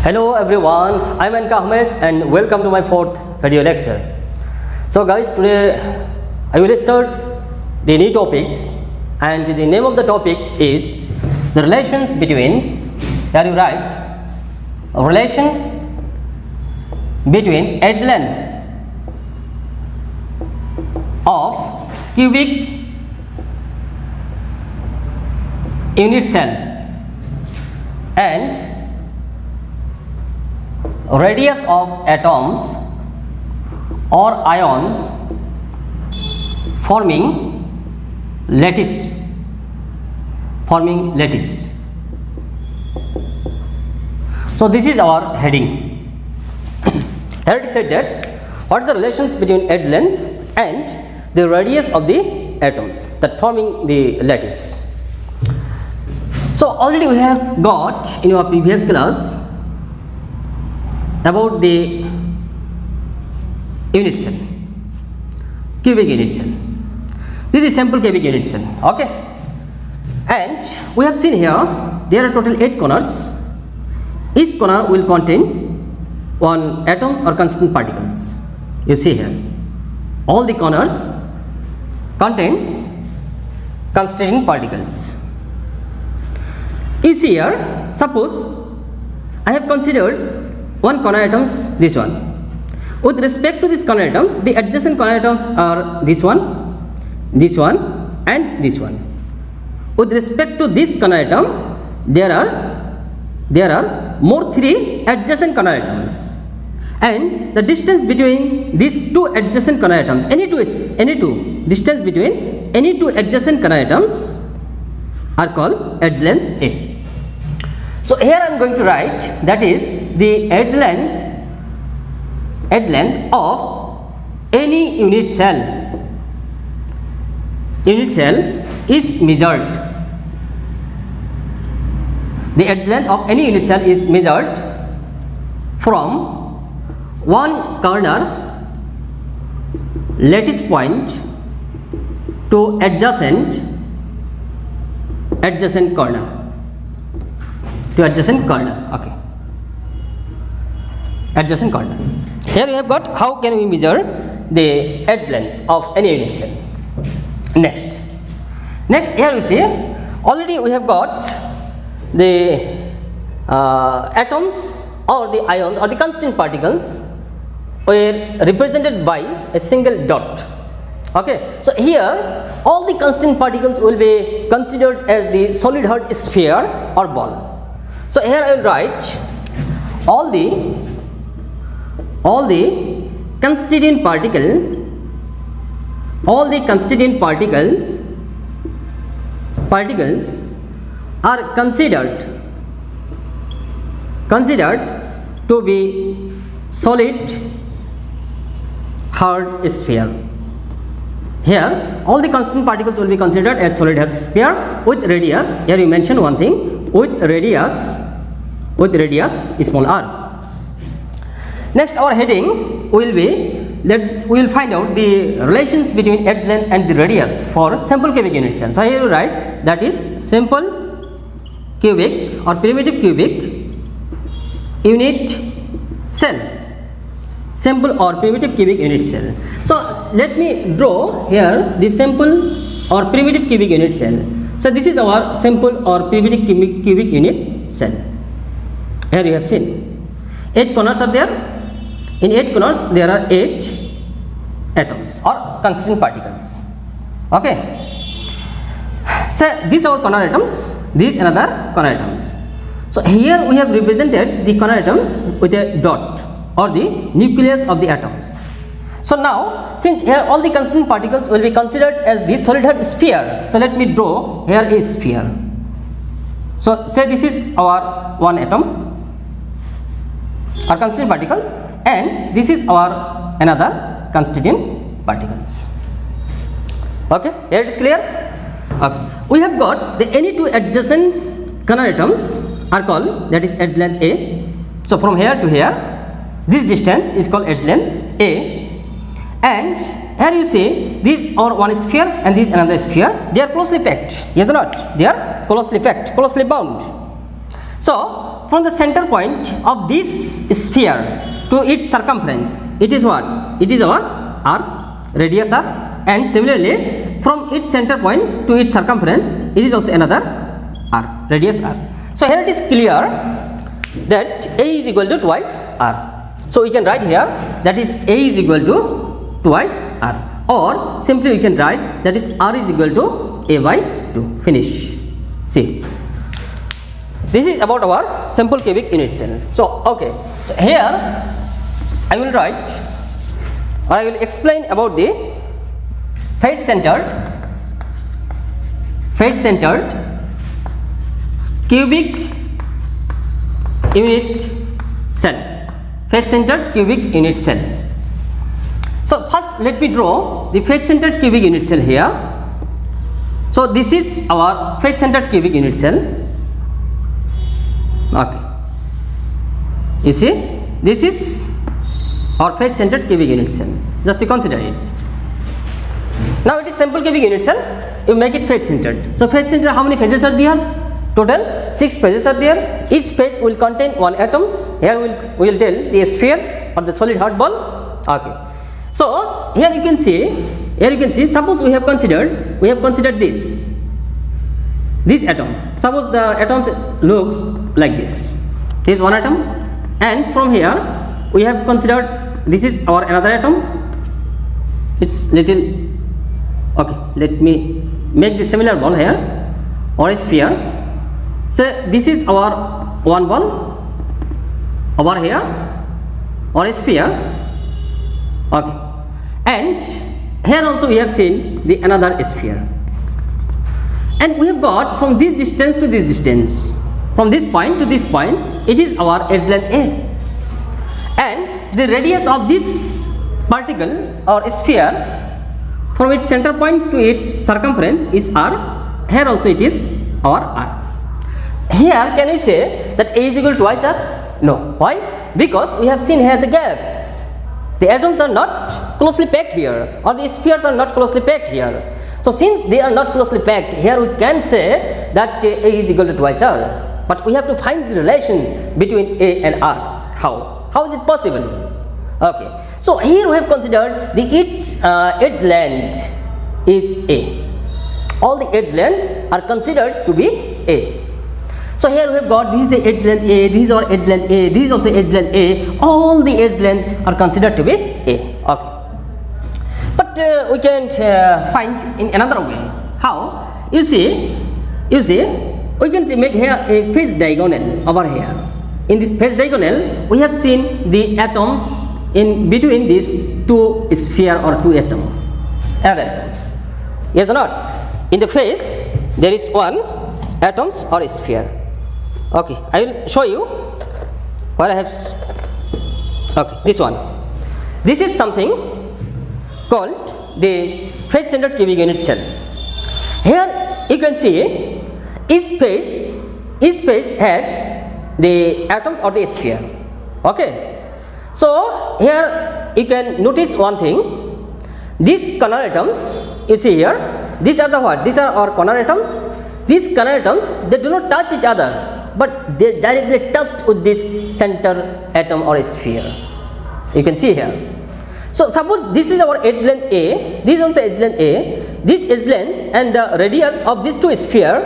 Hello everyone, I'm Anka Ahmed and welcome to my fourth video lecture. So guys, today I will start the new topics, and the name of the topics is the relations between, here you write, a relation between edge length of cubic unit cell and radius of atoms or ions forming lattice. So this is our heading. Here it said that what is the relations between edge length and the radius of the atoms that forming the lattice. So already we have got in our previous class about the unit cell, cubic unit cell. This is simple cubic unit cell, okay? And we have seen here there are total 8 corners. Each corner will contain 1 atoms or constant particles. You see here, all the corners contains constituting particles. You see here, suppose I have considered 1 corner atoms, this one. With respect to these corner atoms, the adjacent corner atoms are this one, and this one. With respect to this corner atom, there are more 3 adjacent corner atoms, and the distance between these 2 adjacent corner atoms, distance between any 2 adjacent corner atoms are called edge length A. So here I am going to write, that is the edge length of any unit cell. Unit cell is measured. The edge length of any unit cell is measured from 1 corner lattice point to adjacent corner. Okay, adjacent corner. Here we have got how can we measure the edge length of any unit cell. Next here we see already we have got the atoms or the ions or the constant particles were represented by a single dot. Okay, so here all the constant particles will be considered as the solid hard sphere or ball. So here I will write all the constituent particles are considered to be solid hard sphere. Here all the constant particles will be considered as solid hard sphere with radius. Here you mention one thing, with radius small r. Next our heading will be, we will find out the relations between edge length and the radius for simple cubic unit cell. So here you write, that is simple cubic or primitive cubic unit cell. Simple or primitive cubic unit cell. So let me draw here the simple or primitive cubic unit cell. So this is our simple or primitive cubic unit cell. Here you have seen 8 corners are there. In 8 corners there are 8 atoms or constant particles. Okay. So these are corner atoms, these another corner atoms. So here we have represented the corner atoms with a dot or the nucleus of the atoms. So now since here all the constant particles will be considered as the solid hard sphere, so let me draw here a sphere. So say this is our 1 atom or constituent particles, and this is our another constituent particles. Okay, here it is clear. Okay. We have got the any 2 adjacent corner atoms are called, that is edge length A. So from here to here, this distance is called edge length A, and here you see these are one sphere and this another sphere. They are closely packed. Yes or not? They are closely packed, closely bound. So from the center point of this sphere to its circumference, it is what? It is our r, radius r, and similarly from its center point to its circumference, it is also another r, radius r. So here it is clear that a is equal to twice r. So we can write here that is a is equal to twice r, or simply we can write that is r is equal to a by 2. Finish. See, this is about our simple cubic unit cell. So okay, so here I will write, or I will explain about the face centered cubic unit cell. Face centered cubic unit cell. So first let me draw the face centered cubic unit cell here. So this is our face centered cubic unit cell. Okay, you see, this is our face centered cubic unit cell. Just to consider it. Now it is simple cubic unit cell, you make it face centered. So face centered, how many phases are there? Total 6 phases are there. Each phase will contain 1 atoms. Here we will tell the sphere or the solid hard ball. Okay, so here you can see, suppose we have considered this atom. Suppose the atom looks like this. This is one atom, and from here we have considered this is our another atom. It's little, okay, let me make the similar ball here, or a sphere. So this is our one ball over here, or a sphere. Okay, and here also we have seen the another sphere. And we have got from this distance to this distance, from this point to this point, it is our edge length A, and the radius of this particle or sphere from its center points to its circumference is r. Here also it is our r. Here can you say that A is equal to twice r? No. Why? Because we have seen here the gaps. The atoms are not closely packed here, or the spheres are not closely packed here. So since they are not closely packed, here we can say that A is equal to twice r. But we have to find the relations between A and r. How? How is it possible? Okay. So here we have considered the edge length is A. All the edge length are considered to be A. So here we have got this is the edge length A, this is our edge length A, this is also edge length A. All the edge length are considered to be A. Okay. But we can find in another way. How? You see, we can make here a phase diagonal over here. In this phase diagonal, we have seen the atoms in between these two sphere or two other atoms. Yes or not? In the phase, there is one atoms or a sphere. Okay, I will show you where I have. Okay, this one. This is something called the face centered cubic unit cell. Here you can see each phase has the atoms or the sphere. Okay, so here you can notice one thing. These corner atoms you see here, these are the what? These are our corner atoms. These corner atoms, they do not touch each other, but they directly touched with this center atom or sphere. You can see here. So suppose this is our edge length A, this is also edge length A. This edge length and the radius of these two spheres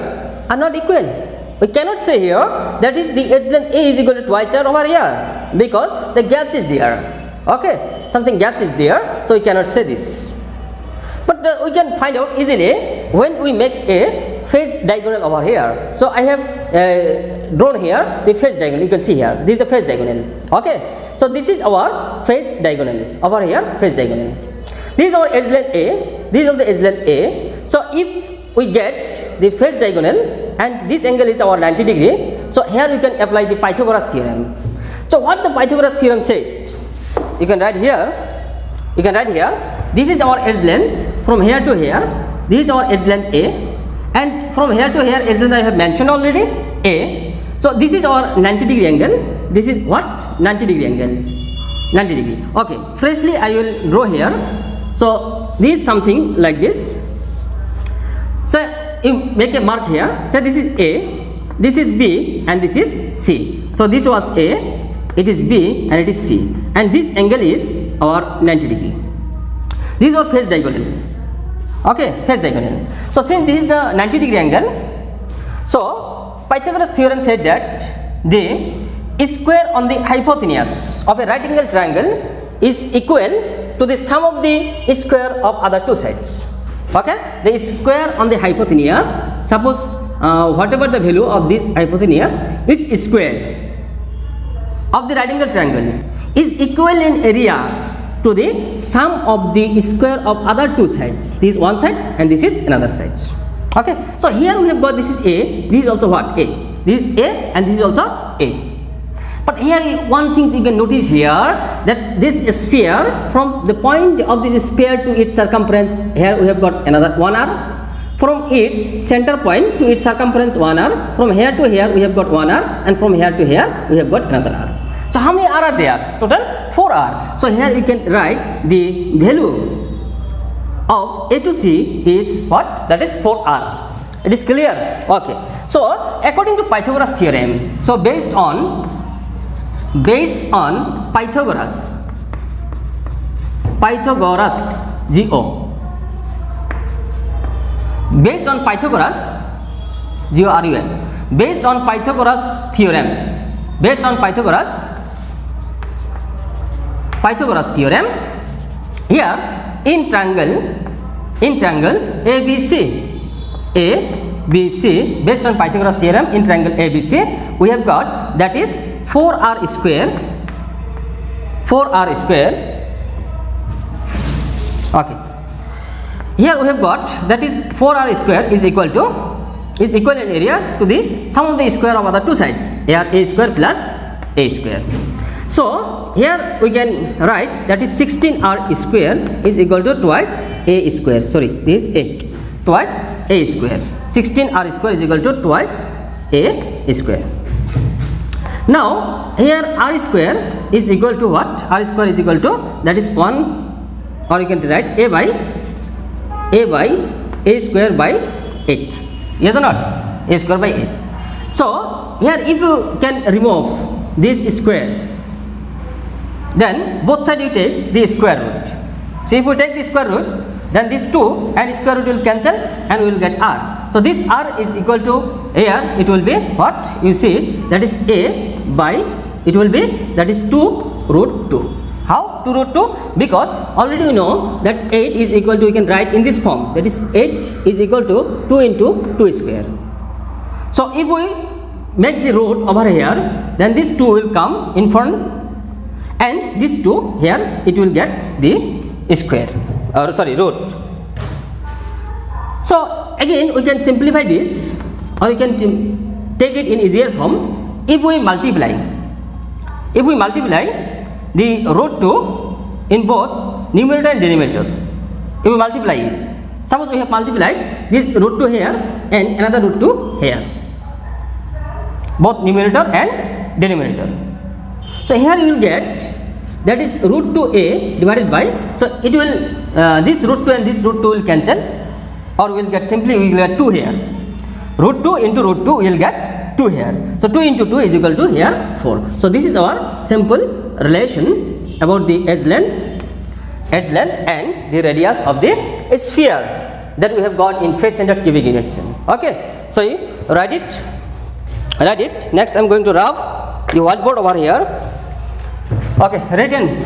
are not equal. We cannot say here that is the edge length A is equal to twice r over here, because the gaps is there. Okay, something gaps is there, so we cannot say this. But we can find out easily when we make a phase diagonal over here. So I have drawn here the phase diagonal. You can see here, this is the phase diagonal. Okay, so this is our phase diagonal over here, phase diagonal. This is our edge length A, this is of the edge length A. So if we get the phase diagonal and this angle is our 90 degree, so here we can apply the Pythagoras theorem. So what the Pythagoras theorem said, you can write here. This is our edge length from here to here. This is our edge length A, and from here to here edge length I have mentioned already A. So this is our 90 degree angle. This is what? 90 degree angle. 90 degree. Okay. Freshly I will draw here. So this is something like this. So you make a mark here. So this is A. this is B and this is C. So this was A, it is B and it is C, and this angle is our 90 degree. These are phase diagonal. Okay, phase diagonal. So since this is the 90 degree angle, so Pythagoras theorem said that the square on the hypotenuse of a right angle triangle is equal to the sum of the square of other two sides. Okay, the square on the hypotenuse, suppose whatever the value of this hypotenuse, its square of the right angle triangle is equal in area to the sum of the square of other two sides. This is one side and this is another side. Okay, so here we have got this is A, this is also what? A. This is A and this is also A. But here one thing you can notice here, that this sphere, from the point of this sphere to its circumference, here we have got another 1 r. From its center point to its circumference 1 r. From here to here we have got 1 r, and from here to here we have got another r. So how many r are there? Total 4 r. So here you can write the value of A to C is what? That is 4 r. It is clear? Okay. So according to Pythagoras theorem, so based on Pythagoras GO, based on Pythagoras GORUS, based on Pythagoras theorem, based on Pythagoras theorem, here in triangle ABC, based on Pythagoras theorem in triangle ABC, we have got that is 4r square. Okay, here we have got that is 4r square is equal in area to the sum of the square of other two sides, here A square plus A square. So here we can write that is 16r square is equal to twice A square. Sorry, this is A, twice A square. 16r square is equal to twice A square. Now here r square is equal to what? R square is equal to, that is 1, or you can write A by A square by 8. Yes or not? A square by 8. So here if you can remove this square, then both sides you take the square root. So if you take the square root, then this 2 and square root will cancel and we will get r. So this r is equal to, here it will be what? You see, that is A by, it will be, that is 2 root 2. How? 2 root 2? Because already you know that 8 is equal to, you can write in this form, that is 8 is equal to 2 into 2 square. So if we make the root over here, then this 2 will come in front, and this 2 here it will get the square, or sorry, root. So again we can simplify this, or you can take it in easier form. If we multiply the root 2 in both numerator and denominator, if we multiply it, suppose we have multiplied this root 2 here and another root 2 here, both numerator and denominator. So here you will get, that is root 2a divided by, so it will this root 2 and this root 2 will cancel, or we will get simply, we will get 2 here. Root 2 into root 2 we will get 2 here. So 2 into 2 is equal to here 4. So this is our simple relation about the edge length and the radius of the sphere that we have got in face-centered cubic unit cell. Okay, so you write it. Next I am going to rub the whiteboard over here. Okay, written.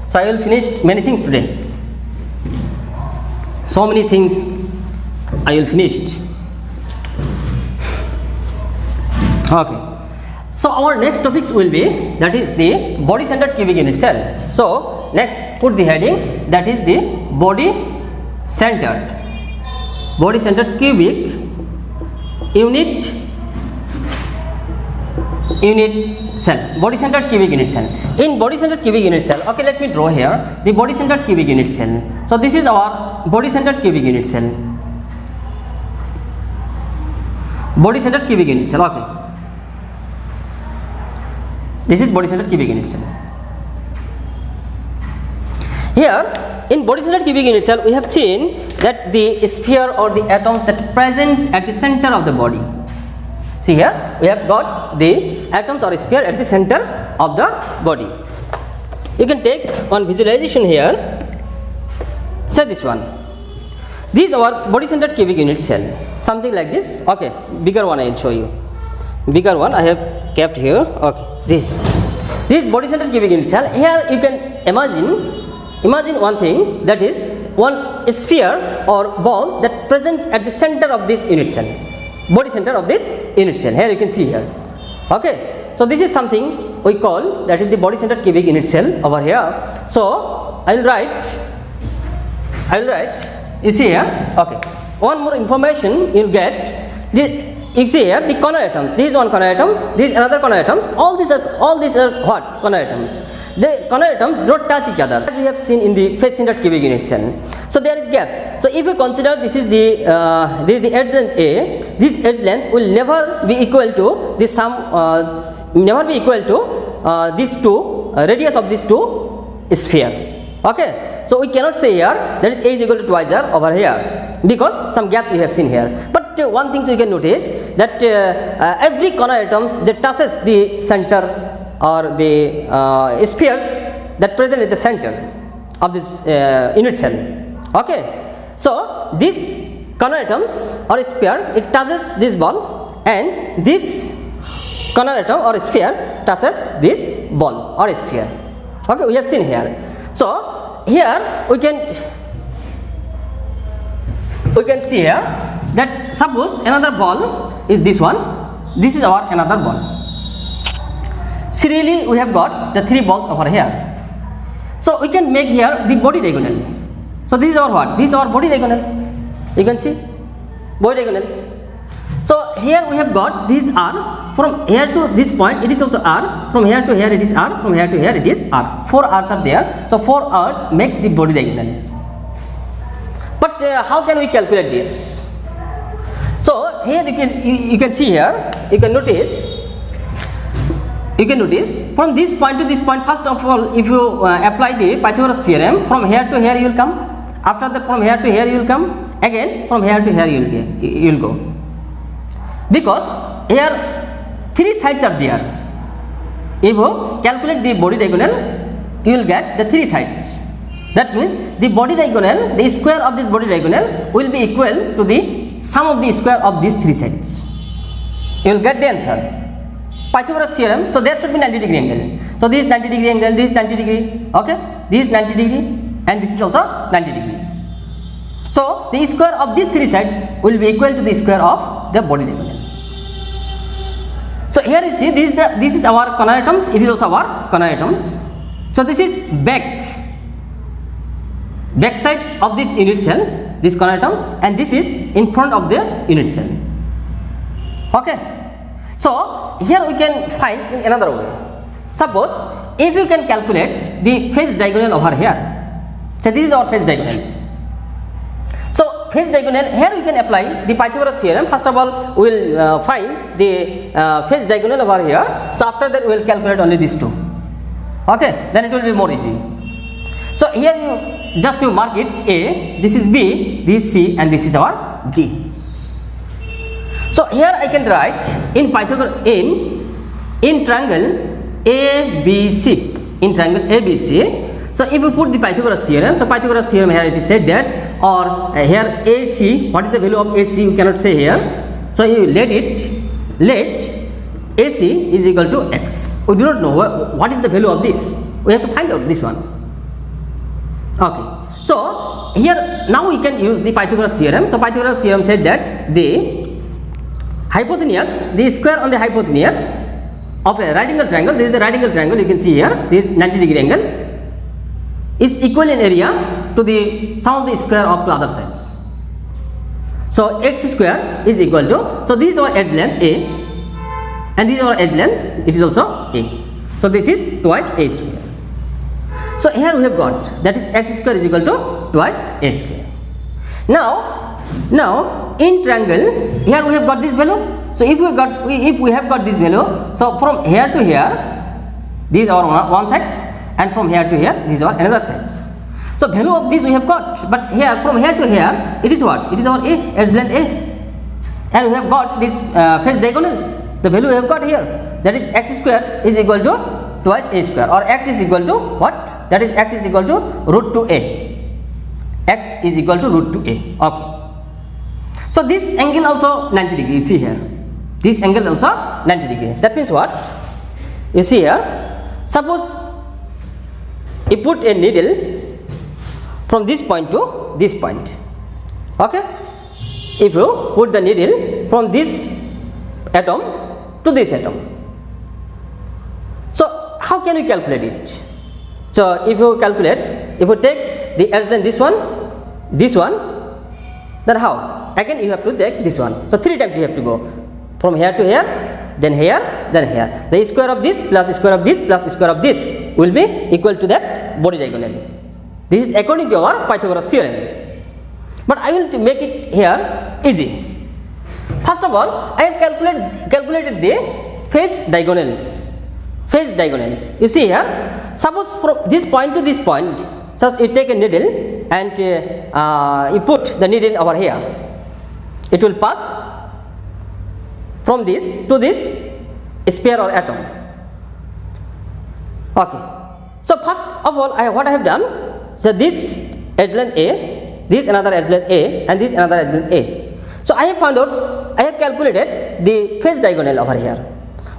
So I will finish many things today. So many things I will finish. Okay. So our next topics will be, that is the body-centered cubic unit cell. So next put the heading, that is the body-centered cubic unit cell. Body-centered cubic unit cell. In body-centered cubic unit cell, okay, let me draw here the body-centered cubic unit cell. So this is our body-centered cubic unit cell. Body-centered cubic unit cell. Okay. This is body-centered cubic unit cell. Here in body-centered cubic unit cell, we have seen that the sphere or the atoms that presents at the center of the body. See here, we have got the atoms or sphere at the center of the body. You can take one visualization here. Say this one. These are body centered cubic unit cell. Something like this. Okay, bigger one I will show you. Bigger one I have kept here. Okay, this body centered cubic unit cell. Here you can imagine one thing, that is one sphere or balls that presents at the center of this unit cell. Body center of this unit cell. Here you can see here. Okay, so this is something we call, that is the body centered cubic unit cell over here. So I will write. You see here. Okay. One more information you will get. You see here the corner atoms. These one corner atoms. These another corner atoms. All these are what corner atoms. The corner atoms do not touch each other, as we have seen in the face centered cubic unit cell. So there is gaps. So if you consider this is the edge length A, this edge length will never be equal to the sum. Never be equal to these two radius of these two sphere. Okay, so we cannot say here that is A is equal to twice R over here, because some gaps we have seen here. But one thing we can notice, that every corner atoms that touches the center or the spheres that present at the center of this unit cell. Okay, so this corner atoms or sphere, it touches this ball, and this corner atom or sphere touches this ball or sphere. Okay, we have seen here. So here we can see here that suppose another ball is this one. This is our another ball. Serially we have got the three balls over here. So we can make here the body diagonal. So this is our what? This is our body diagonal. You can see body diagonal. So here we have got these R. From here to this point it is also R. From here to here it is R. From here to here it is R. 4 R's are there. So 4 R's makes the body diagonal. But how can we calculate this? So here you can see here. You can notice from this point to this point. First of all, if you apply the Pythagoras theorem, from here to here you will come. After that, from here to here you will come. Again from here to here you will go. Because here 3 sides are there. If you calculate the body diagonal, you will get the 3 sides. That means the body diagonal, the square of this body diagonal will be equal to the sum of the square of these 3 sides. You will get the answer. Pythagoras theorem. So there should be 90 degree angle. So this is 90 degree angle, this is 90 degree. Okay, this is 90 degree, and this is also 90 degree. So the square of these 3 sides will be equal to the square of the body diagonal. So here you see this is our corner atoms. It is also our corner atoms. So this is back side of this unit cell, this corner atom, and this is in front of the unit cell. Okay. So here we can find in another way. Suppose if you can calculate the phase diagonal over here. So this is our phase diagonal. So phase diagonal, here we can apply the Pythagoras theorem. First of all, we will find the phase diagonal over here. So after that, we will calculate only these two. Okay, then it will be more easy. So here you just to mark it A, this is B, this is C, and this is our D. So here I can write in Pythagoras in triangle ABC, in triangle ABC. So if you put the Pythagoras theorem, so Pythagoras theorem here it is said that, or here AC, what is the value of AC you cannot say here. So you let AC is equal to X. We do not know what is the value of this. We have to find out this one. Okay. So here now we can use the Pythagoras theorem. So Pythagoras theorem said that the hypotenuse, the square on the hypotenuse of a right angle triangle, this is the right angle triangle, you can see here, this 90 degree angle, is equal in area to the sum of the square of two other sides. So x square is equal to, so this is our edge length A, and this is our edge length, it is also A. So this is twice A square. So here we have got, that is x square is equal to twice A square. Now in triangle, here we have got this value. So if we have got this value, so from here to here, these are one sides, and from here to here, these are another sides. So value of this we have got, but here from here to here, it is what? It is our A, edge length A. and we have got this face diagonal, the value we have got here, that is x square is equal to twice a square, or x is equal to what? That is x is equal to root 2a. X is equal to root 2a. Okay. So this angle also 90 degree. You see here, this angle also 90 degree. That means what? You see here, suppose you put a needle from this point to this point. Okay. If you put the needle from this atom to this atom, so how can you calculate it? So if you calculate, if you take the edge length, this one, then how? Again you have to take this one. So 3 times you have to go from here to here, then here, then here. The square of this plus square of this plus square of this will be equal to that body diagonal. This is according to our Pythagoras theorem. But I will make it here easy. First of all, I have calculated the face diagonal. Face diagonal. You see here, suppose from this point to this point, just you take a needle and you put the needle over here. It will pass from this to this sphere or atom. Okay. So first of all, what I have done, so this edge length A, this another edge length A, and this another edge length A. So I have found out, I have calculated the face diagonal over here.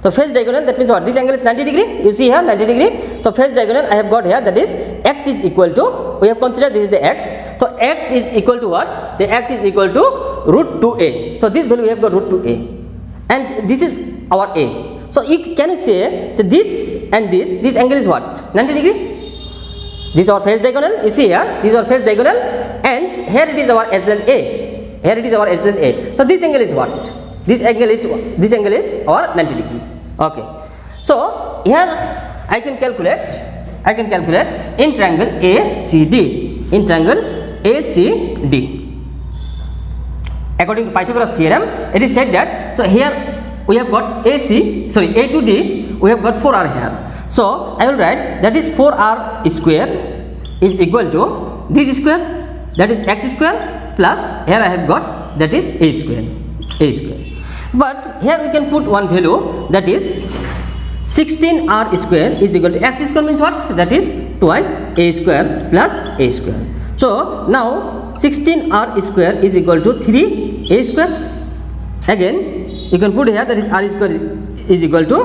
So face diagonal, that means what? This angle is 90 degree. You see here 90 degree. So face diagonal I have got here, that is x is equal to, we have considered this is the x. So x is equal to what? The x is equal to root 2a. So this value we have got root 2a, and this is our a. So can you say, so this and this angle is what? 90 degree. This is our face diagonal. You see here, this is our face diagonal, and here it is our edge length a. Here it is our edge length a. So this angle is what? This angle is our 90 degree. Okay. So here I can calculate in triangle ACD. In triangle ACD. According to Pythagoras theorem, it is said that, so here we have got A to D, we have got 4r here. So I will write, that is 4r square is equal to this square, that is x square, plus here I have got, that is a square. But here we can put one value, that is 16r square is equal to x square, means what? That is twice a square plus a square. So now 16r square is equal to 3a square. Again you can put here, that is r square is equal to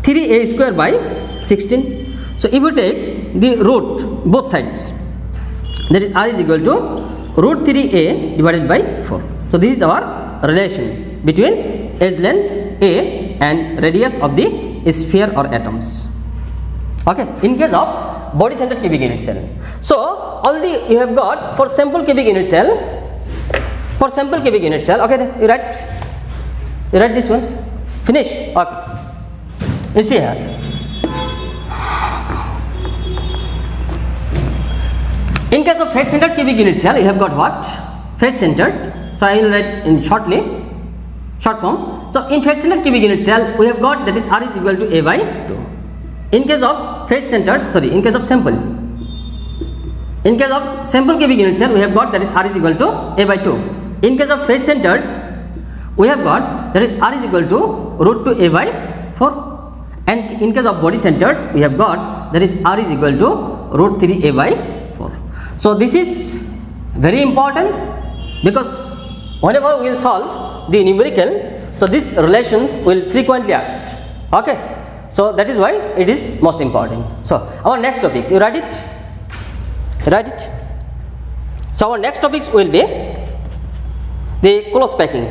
3a square by 16. So if you take the root both sides, that is r is equal to root 3a divided by 4. So this is our relation between edge length a and radius of the sphere or atoms. Okay. In case of body centered cubic unit cell, so already you have got for simple cubic unit cell. For simple cubic unit cell, okay, you write this one. Finish. Okay. You see here. In case of face centered cubic unit cell, you have got what? Face centered. So I will write in short form. So in face centered cubic unit cell, we have got, that is r is equal to a by 2. In case of simple cubic unit cell, we have got, that is r is equal to a by 2. In case of face centered, we have got, that is r is equal to root 2a by 4. And in case of body centered, we have got, that is r is equal to root 3a by 4. So this is very important, because whenever we will solve the numerical, so these relations will frequently asked. Okay. So that is why it is most important. So our next topics, you write it. So our next topics will be the close packing.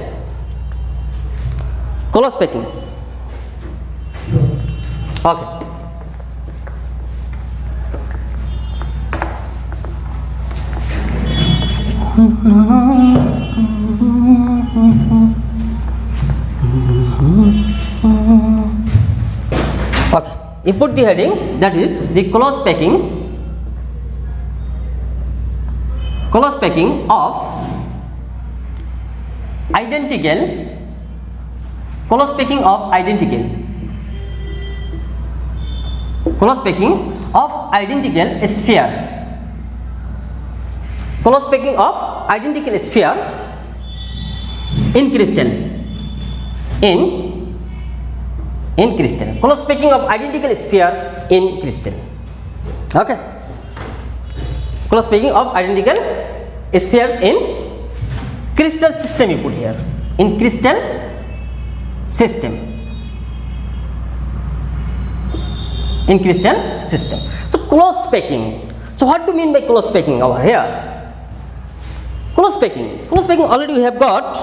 Okay. Okay. You put the heading, that is the close packing of identical sphere. Close packing of identical sphere in crystal, in crystal, close packing of identical sphere in crystal. Okay, close packing of identical spheres in crystal system you put here, in crystal system, in crystal system. So close packing. So what do you mean by close packing over here? Close packing already we have got,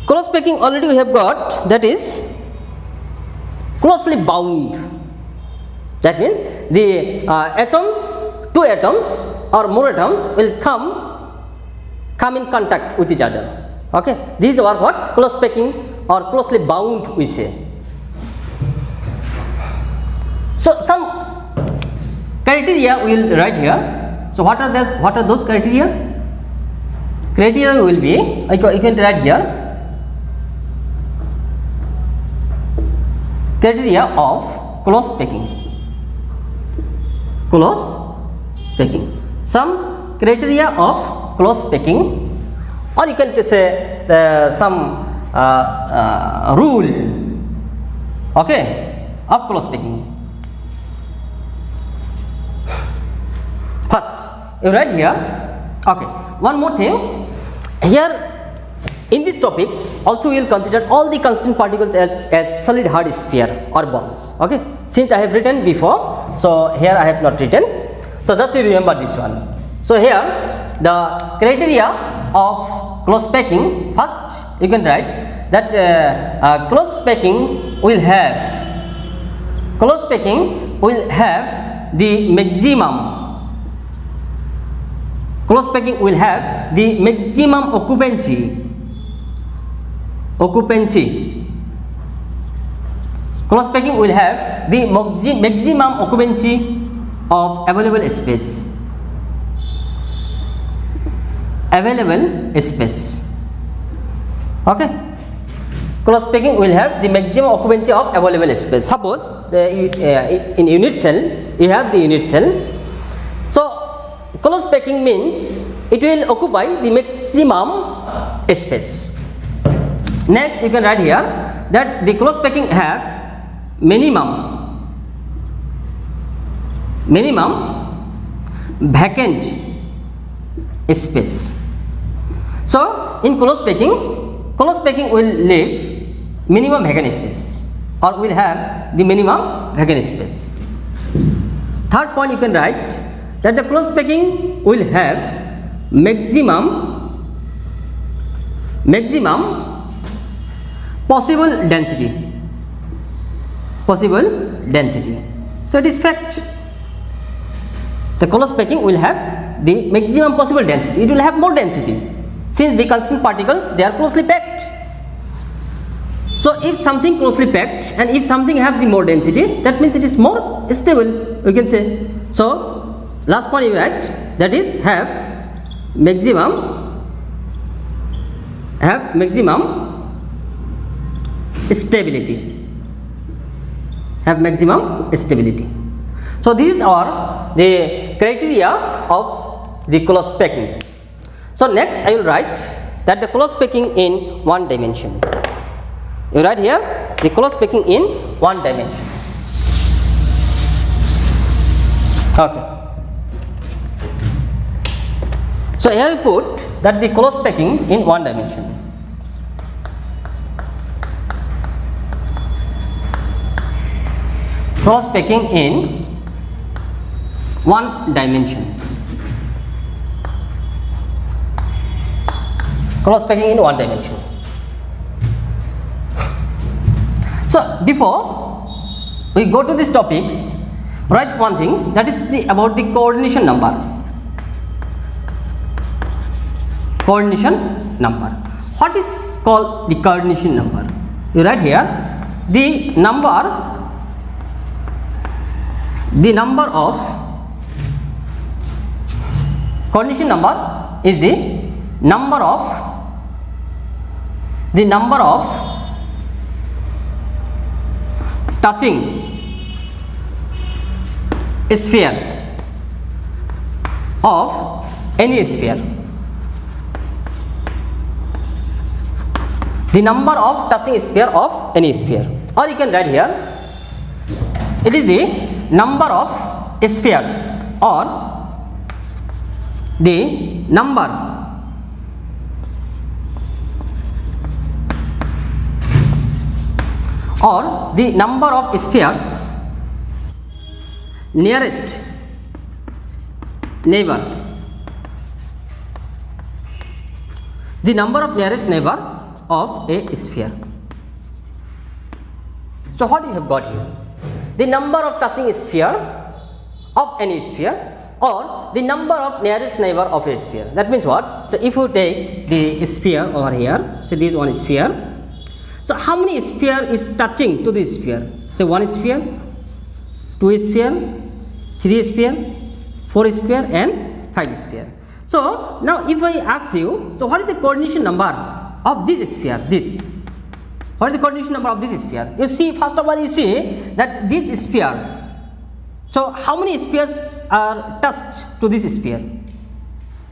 close packing already we have got, that is closely bound. That means the atoms, two atoms or more atoms will come in contact with each other. Okay, these are what close packing or closely bound we say. So some criteria we will write here. So what are those criteria? Criteria will be, you can write here, criteria of close packing. Close packing. Some criteria of close packing, or you can say some rule, okay, of close packing. First, you write here. Okay, one more thing here. In these topics also we will consider all the constant particles as solid hard sphere or balls. Okay, since I have written before, so here I have not written, so just to remember this one. So here the criteria of close packing, first you can write that close packing will have the maximum, close packing will have the maximum occupancy. Close packing will have the maximum occupancy of available space. Okay, close packing will have the maximum occupancy of available space. Suppose in unit cell you have the unit cell. So close packing means it will occupy the maximum space. Next you can write here that the close packing have minimum vacant space. So in close packing will leave minimum vacant space, or will have the minimum vacant space. Third point you can write that the close packing will have maximum possible density. So it is fact. The close packing will have the maximum possible density. It will have more density since the constant particles, they are closely packed. So if something closely packed and if something have the more density, that means it is more stable, we can say. So last point you write, that is have maximum stability. So these are the criteria of the close packing. So next I will write that the close packing in one dimension. You write here the close packing in one dimension. Okay. So here I put that the close packing in one dimension. Close packing in one dimension. Close packing in one dimension. So before we go to these topics, write one thing, that is about the coordination number. Coordination number. What is called the coordination number? You write here the number of coordination number is the number of touching sphere of any sphere. the number of touching sphere of any sphere, or you can write here, it is the number of spheres or the number of spheres nearest neighbor, the number of nearest neighbor of a sphere. So what you have got here? The number of touching sphere of any sphere or the number of nearest neighbor of a sphere. That means what? So if you take the sphere over here, so this one sphere. So how many sphere is touching to this sphere? Say 1 sphere, 2 sphere, 3 sphere, 4 sphere and 5 sphere. So now if I ask you, so what is the coordination number of this sphere? This. What is the coordination number of this sphere? You see, first of all, you see that this sphere. So how many spheres are touched to this sphere?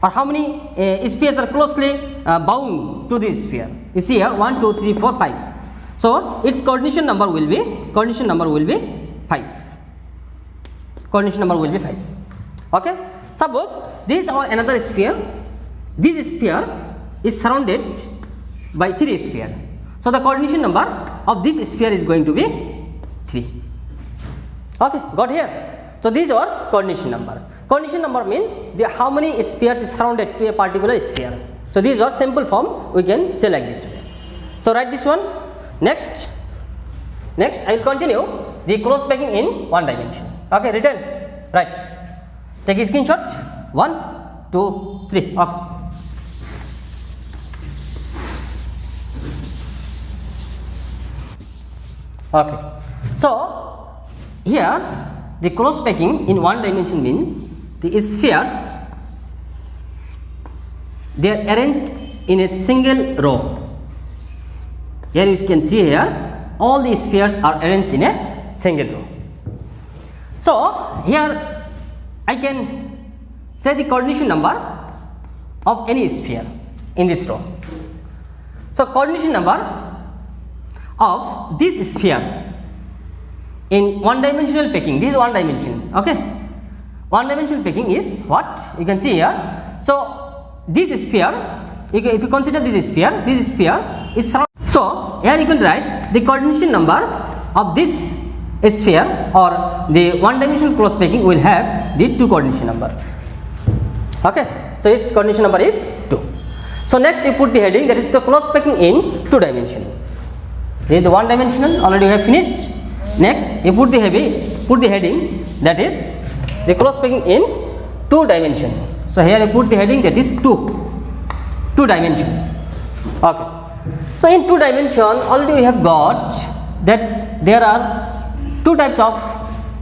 Or how many spheres are closely bound to this sphere? You see here 1, 2, 3, 4, 5. So its coordination number will be 5. Coordination number will be 5. Okay. Suppose this is our another sphere. This sphere is surrounded by 3 spheres. So the coordination number of this sphere is going to be 3. Okay, got here. So this is our coordination number. Coordination number means how many spheres is surrounded to a particular sphere. So this is our simple form. We can say like this way. So write this one. Next I will continue the close packing in one dimension. Okay, written. Right. Take a screenshot. 1, 2, 3. Okay. Okay. So here the close packing in one dimension means the spheres, they are arranged in a single row. Here you can see here all the spheres are arranged in a single row. So here I can say the coordination number of any sphere in this row. So coordination number of this sphere in one dimensional packing, this is one dimension. Okay, one dimensional packing is what you can see here. So this sphere, if you consider this sphere is surrounded. So here you can write the coordination number of this sphere or the one dimensional close packing will have the 2 coordination number. Okay, so its coordination number is 2. So next you put the heading, that is the close packing in 2 dimension. This is the one dimensional, already we have finished. Next you put the heading, that is the close packing in 2 dimension. So here I put the heading, that is 2 dimension. Okay. So in 2 dimension already we have got that there are 2 types of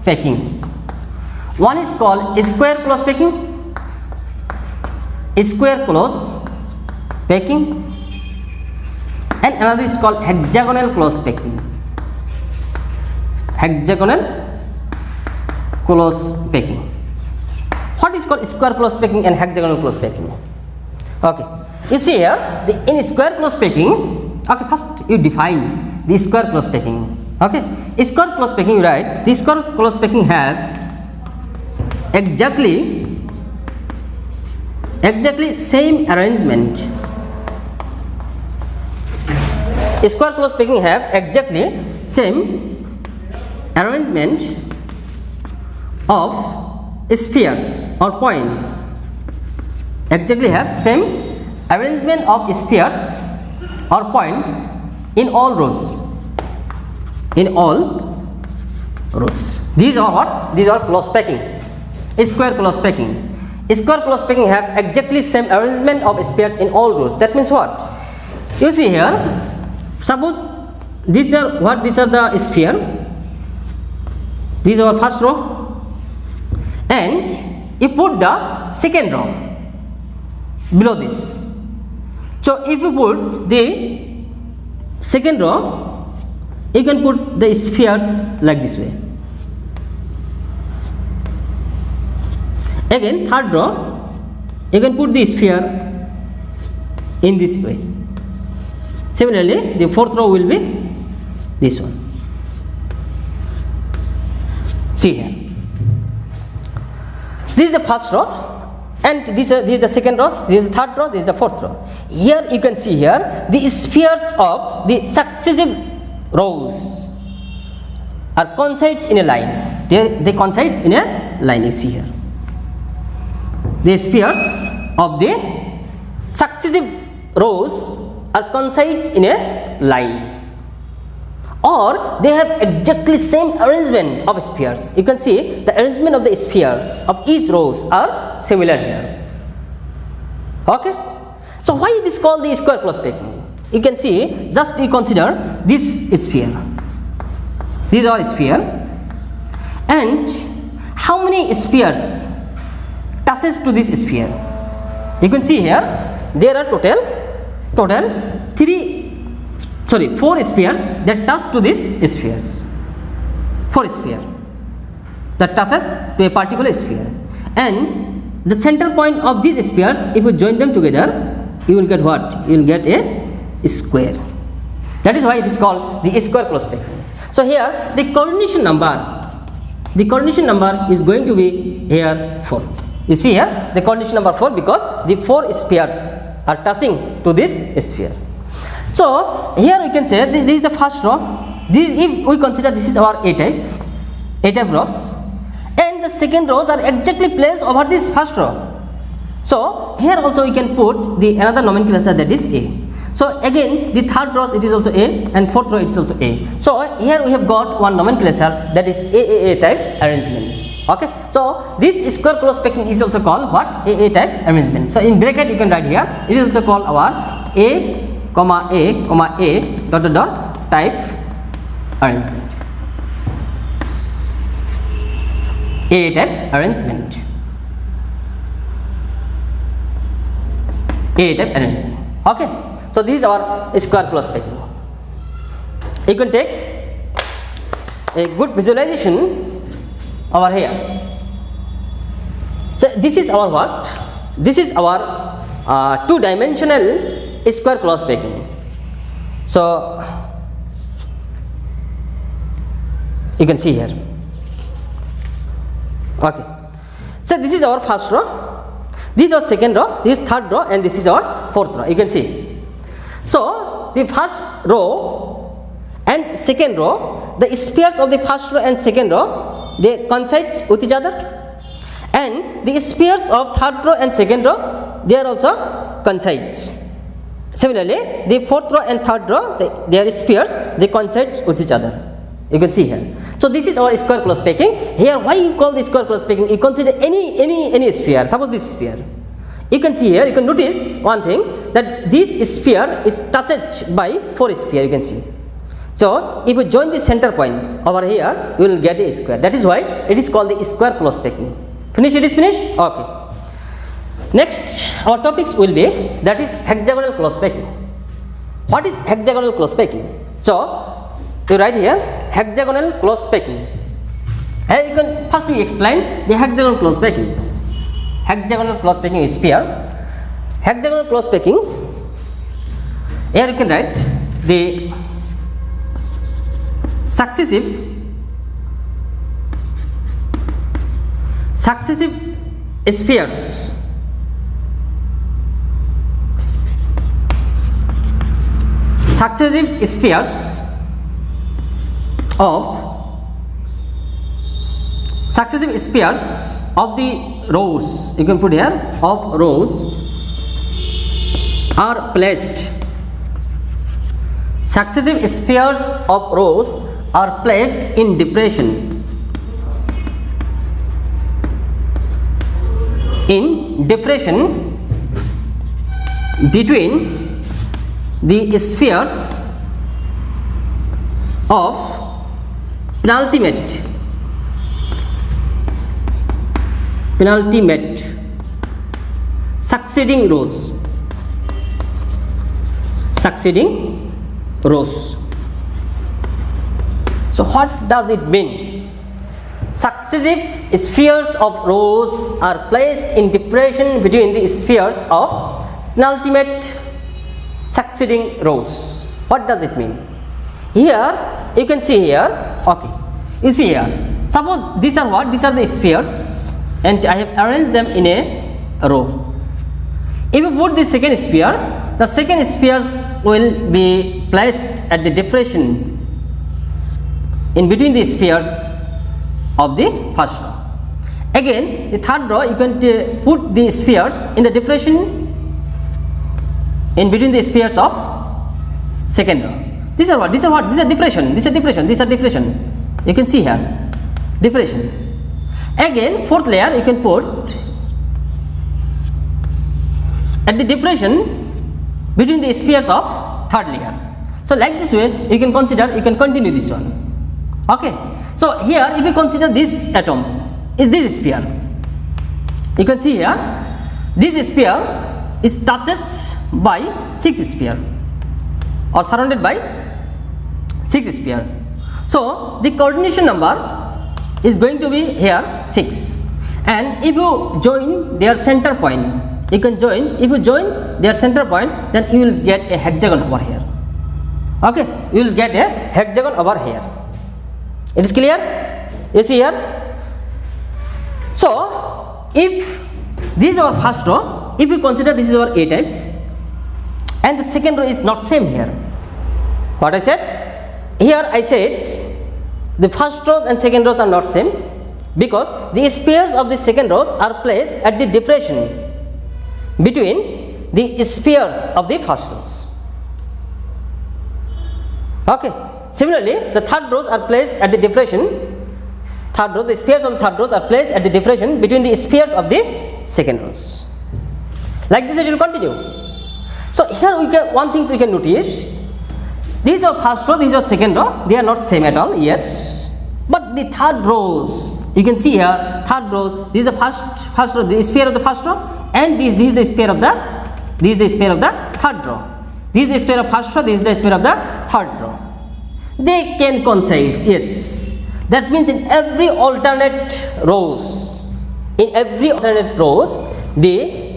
packing. One is called square close packing, and another is called hexagonal close packing. What is called square close packing and hexagonal close packing? Okay, you see here in square close packing. Okay, first you define the square close packing. Okay, square close packing, you write the square close packing have exactly same arrangement. Square close packing have exactly same arrangement of spheres or points. Exactly have same arrangement of spheres or points in all rows. These are what? These are close packing. Square close packing. Square close packing have exactly same arrangement of spheres in all rows. That means what? You see here, suppose these are the sphere. These are first row, and you put the second row below this. So if you put the second row, you can put the spheres like this way. Again, third row, you can put the sphere in this way. Similarly, the fourth row will be this one. See here. This is the first row, and this is the second row, this is the third row, this is the fourth row. Here you can see here the spheres of the successive rows are coincides in a line. They coincides in a line, you see here. The spheres of the successive rows are coincides in a line, or they have exactly same arrangement of spheres. You can see the arrangement of the spheres of each rows are similar here. Okay, so why it is called the square close packing? You can see, just you consider this sphere. These are sphere, and how many spheres touches to this sphere? You can see here there are total 4 spheres that touch to this spheres. 4 spheres that touches to a particular sphere, and the center point of these spheres, if you join them together, you will get what? You will get a square. That is why it is called the square close packing. So here the coordination number is going to be here 4. You see here the coordination number 4, because the 4 spheres are touching to this sphere. So here we can say this is the first row. This, if we consider this is our A type rows, and the second rows are exactly placed over this first row. So here also we can put the another nomenclature, that is A. So again the third rows it is also A, and fourth row it is also A. So here we have got one nomenclature, that is AAA type arrangement. Okay, so this square close packing is also called what? AA type arrangement. So in bracket you can write here, it is also called our A, type arrangement. AA type arrangement. AA type arrangement. Okay, so these are square close packing. You can take a good visualization over here. So this is our what? This is our two-dimensional square close packing. So you can see here. Okay, so this is our first row, this is our second row, this is third row, and this is our fourth row. You can see. So the first row and second row, the spheres of the first row and second row, they coincide with each other, and the spheres of third row and second row, they are also coincides. Similarly, the fourth row and third row, their spheres, they coincide with each other. You can see here. So this is our square close packing. Here, why you call this square close packing? You consider any sphere. Suppose this sphere. You can see here. You can notice one thing, that this sphere is touched by 4 spheres. You can see. So if you join the center point over here, you will get a square. That is why it is called the square close packing. Finish? It is finished. Okay. Next, our topics will be, that is hexagonal close packing. What is hexagonal close packing? So you write here hexagonal close packing. Here you can first we explain the hexagonal close packing. Hexagonal close packing is sphere. Hexagonal close packing. Here you can write the successive spheres of the rows, you can put here, of rows are placed. Successive spheres of rows are placed in depression. Between the spheres of penultimate succeeding rows. So what does it mean? Successive spheres of rows are placed in depression between the spheres of penultimate succeeding rows. What does it mean? Here you can see here, okay, you see here, suppose these are what? These are the spheres and I have arranged them in a row. If you put the second sphere, the second spheres will be placed at the depression in between the spheres of the first row. Again, the third row you can put the spheres in the depression in between the spheres of second row. These are what? These are what? These are depression. These are depression. These are depression. You can see here, depression. Again, fourth layer you can put at the depression between the spheres of third layer. So like this way you can consider, you can continue this one. Okay. So here if you consider this atom is this sphere, you can see here this sphere is touched by 6 sphere or surrounded by 6 sphere. So the coordination number is going to be here 6, and if you join their center point, you can join, if you join their center point, then you will get a hexagon over here. Okay, you will get a hexagon over here. It is clear? You see here. So if this is our first row, if you consider this is our A type and the second row is not same here. What I said? Here I said the first rows and second rows are not same because the spheres of the second rows are placed at the depression between the spheres of the first rows. Okay. Similarly, the third rows are placed at the depression. Third row, the spheres of the third rows are placed at the depression between the spheres of the second rows. Like this, it will continue. So here we can, one thing we can notice. These are first row, these are second row. They are not same at all. Yes, but the third rows, you can see here, third rows. This is the first row, the sphere of the first row, and this is the sphere of the third row. This is the sphere of first row. This is the sphere of the third row. They can coincide. Yes, that means in every alternate rows, the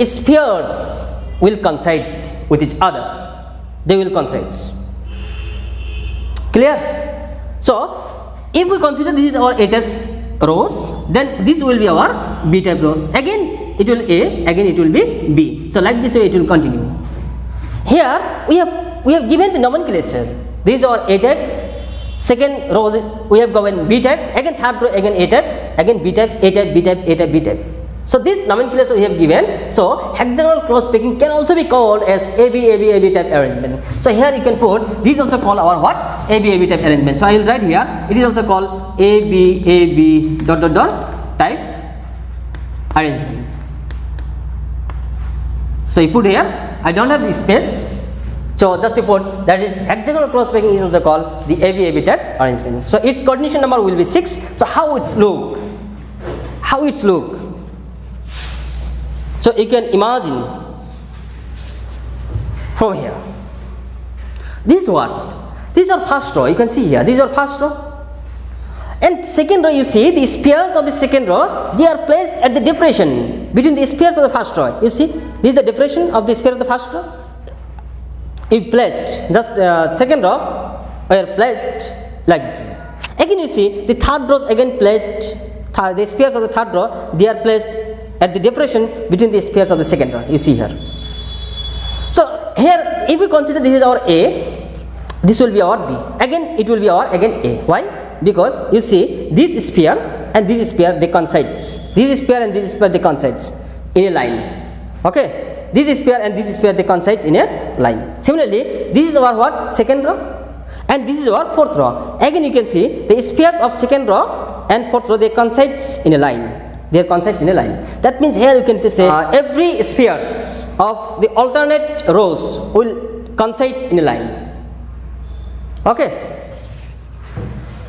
spheres will coincide with each other. They will coincide. Clear? So if we consider this is our A type rows, then this will be our B type rows. Again it will A, again it will be B. So like this way it will continue. Here we have given the nomenclature. These are A type. Second rows we have given B type. Again third row again A type. Again B type, A type, B type, A type, B type. So this nomenclature we have given. So hexagonal close packing can also be called as AB type arrangement. So here you can put, these also called our what? AB type arrangement. So I will write here, it is also called AB type arrangement. So you put here, I don't have the space, so just to put that is hexagonal close packing is also called the AB type arrangement. So its coordination number will be 6. So how it's look? How it's look? So you can imagine from here. This what? These are first row. You can see here. These are first row. And second row, you see the spheres of the second row. They are placed at the depression between the spheres of the first row. You see, this is the depression of the sphere of the first row. If placed, just second row, are placed like this. Again, you see the third rows again placed. The spheres of the third row, they are placed at the depression between the spheres of the second row. You see here. So here, if we consider this is our A, this will be our B. Again, it will be our again A. Why? Because you see this sphere and this sphere they coincide. This sphere and this sphere they coincide in a line. Okay. This sphere and this sphere they coincide in a line. Similarly, this is our what? Second row, and this is our fourth row. Again, you can see the spheres of second row and fourth row they coincide in a line. They coincide in a line. That means here you can say every spheres of the alternate rows will coincide in a line. Okay.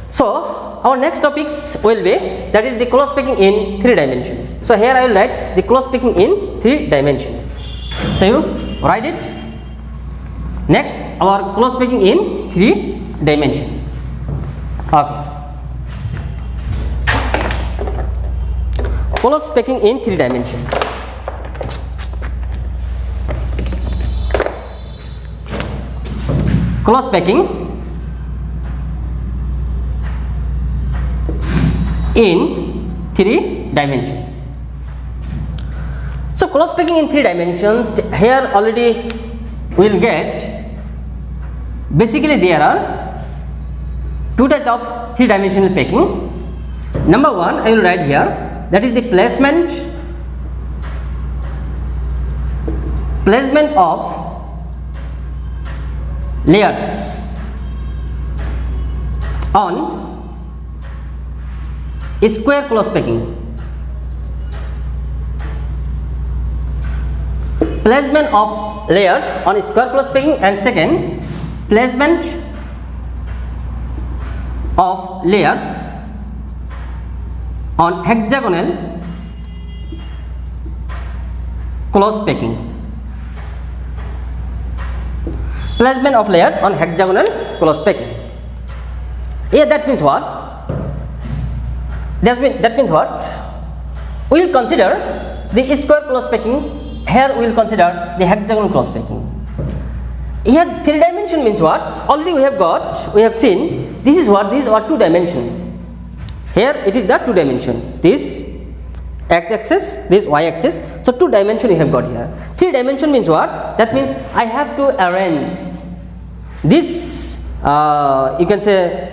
So our next topics will be, that is the close packing in 3 dimension. So here I will write the close packing in 3 dimension. So you write it. Next, our close packing in 3 dimension. Okay. Close packing in 3 dimension. close packing in 3 dimensions. So close packing in 3 dimensions, here already we will get, basically there are 2 types of 3-dimensional packing. Number 1 I will write here, that is the placement of layers on square close packing. Placement of layers on square close packing, and second, placement of layers on hexagonal close packing. Placement of layers on hexagonal close packing. Here that means what? That means what? We will consider the square close packing. Here we will consider the hexagonal close packing. Here 3 dimension means what? Already we have seen this is what? These are 2 dimension. Here it is the 2 dimension. This x axis, this y axis. So 2 dimension we have got here. 3 dimension means what? That means I have to arrange this. You can say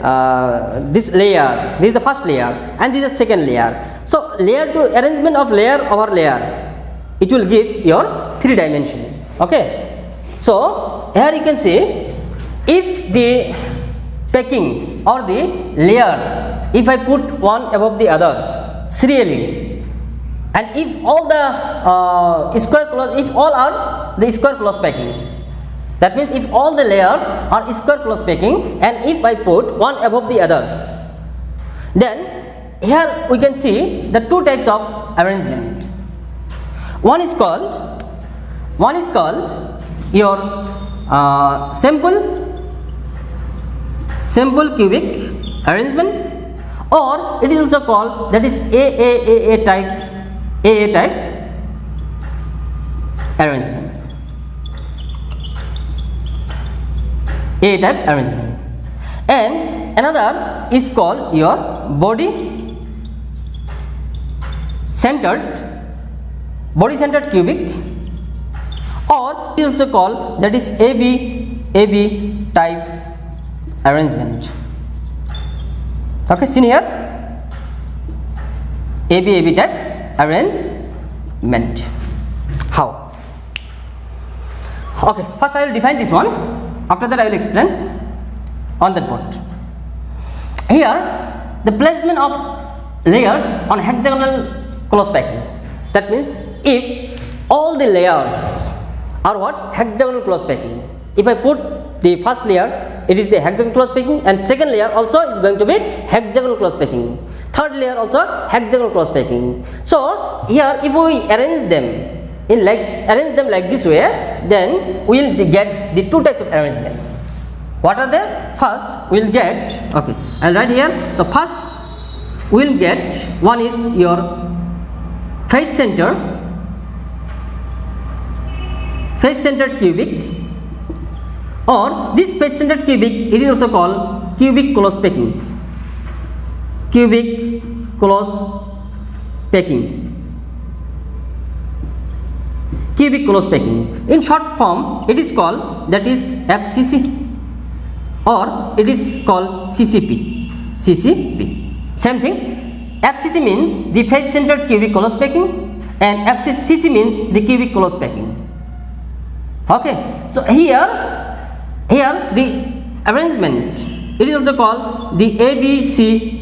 this layer. This is the first layer, and this is the second layer. So layer to arrangement of layer over layer, it will give your 3 dimension. Okay. So here you can see, if the packing or the layers, if I put one above the others serially, and if all the square close, if all are the square close packing, that means if all the layers are square close packing, and if I put one above the other, then here we can see the 2 types of arrangement. One is called your simple cubic arrangement, or it is also called, that is AA type arrangement. A type arrangement. And another is called your body centered cubic, or it is also called, that is AB type arrangement. Okay, seen here, AB type arrangement. How? Okay, first I will define this one, after that I will explain on that board. Here the placement of layers on hexagonal close packing, that means if all the layers are what? Hexagonal close packing. If I put the first layer, it is the hexagonal close packing, and second layer also is going to be hexagonal close packing, third layer also hexagonal close packing. So here if we arrange them like this way, then we will get the 2 types of arrangement. What are they? First we will get, okay, I'll write here. So first we will get, one is your face centered cubic, or this face centered cubic, it is also called cubic close packing. In short form it is called, that is FCC, or it is called CCP. Same things. FCC means the face centered cubic close packing, and FCC means the cubic close packing. Okay, so here the arrangement, it is also called the ABC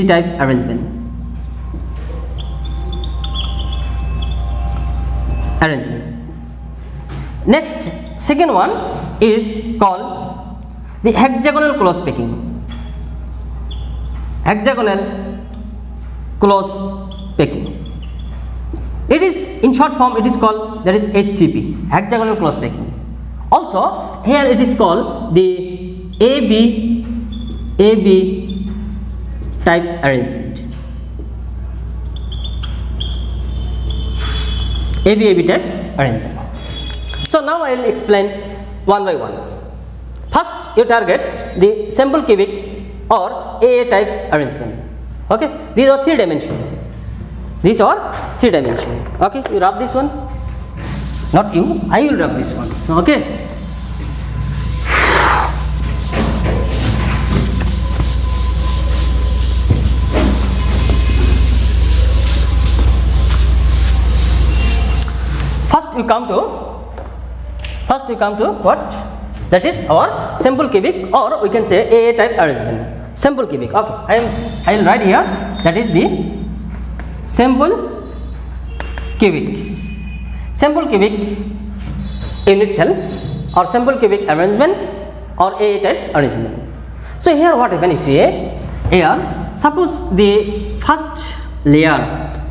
type arrangement. Next, second one is called the hexagonal close packing. It is, in short form, it is called, that is HCP, hexagonal close packing. Also here it is called the AB type arrangement. AB type arrangement. So now I will explain one by one. First, you target the simple cubic or AA type arrangement. Okay, these are 3 dimensional. These are 3 dimensional. Okay, you rub this one. Not you, I will rub this one. Okay. First you come to what? That is our simple cubic, or we can say AA type arrangement. Simple cubic. Okay, I will write here. That is the simple cubic. Simple cubic unit cell or simple cubic arrangement or AA type arrangement. So here what happens? You see here. Suppose the first layer.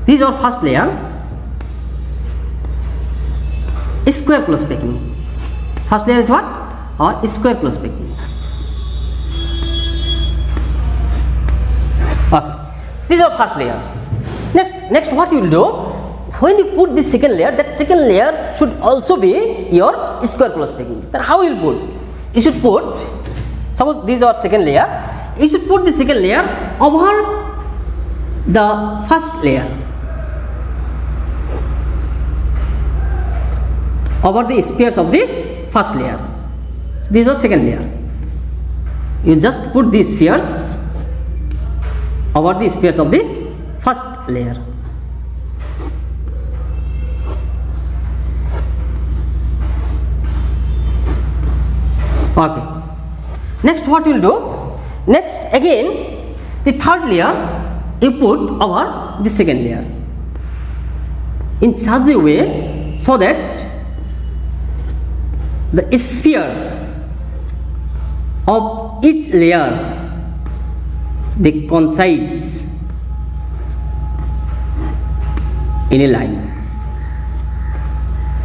These are first layer. Square close packing. First layer is what? Or square close packing. Okay. These are first layer. Next what you will do? When you put the second layer, that second layer should also be your square close packing. Then how you will put? You should put. Suppose these are second layer. You should put the second layer over the first layer. Over the spheres of the first layer. So these are second layer. You just put these spheres over the spheres of the first layer. Okay. Next what you will do? Next again the third layer you put over the second layer in such a way so that the spheres of each layer they coincides in a line.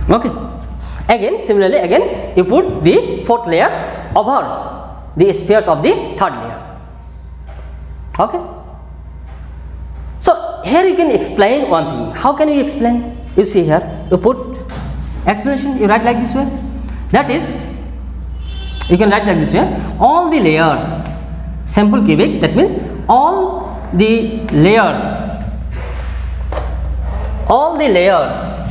Okay. Again, similarly, again you put the fourth layer over the spheres of the third layer. Okay. So here you can explain one thing. How can you explain? You see here, you put explanation. You write like this way. That is, you can write like this way. All the layers, simple cubic. That means all the layers, all the layers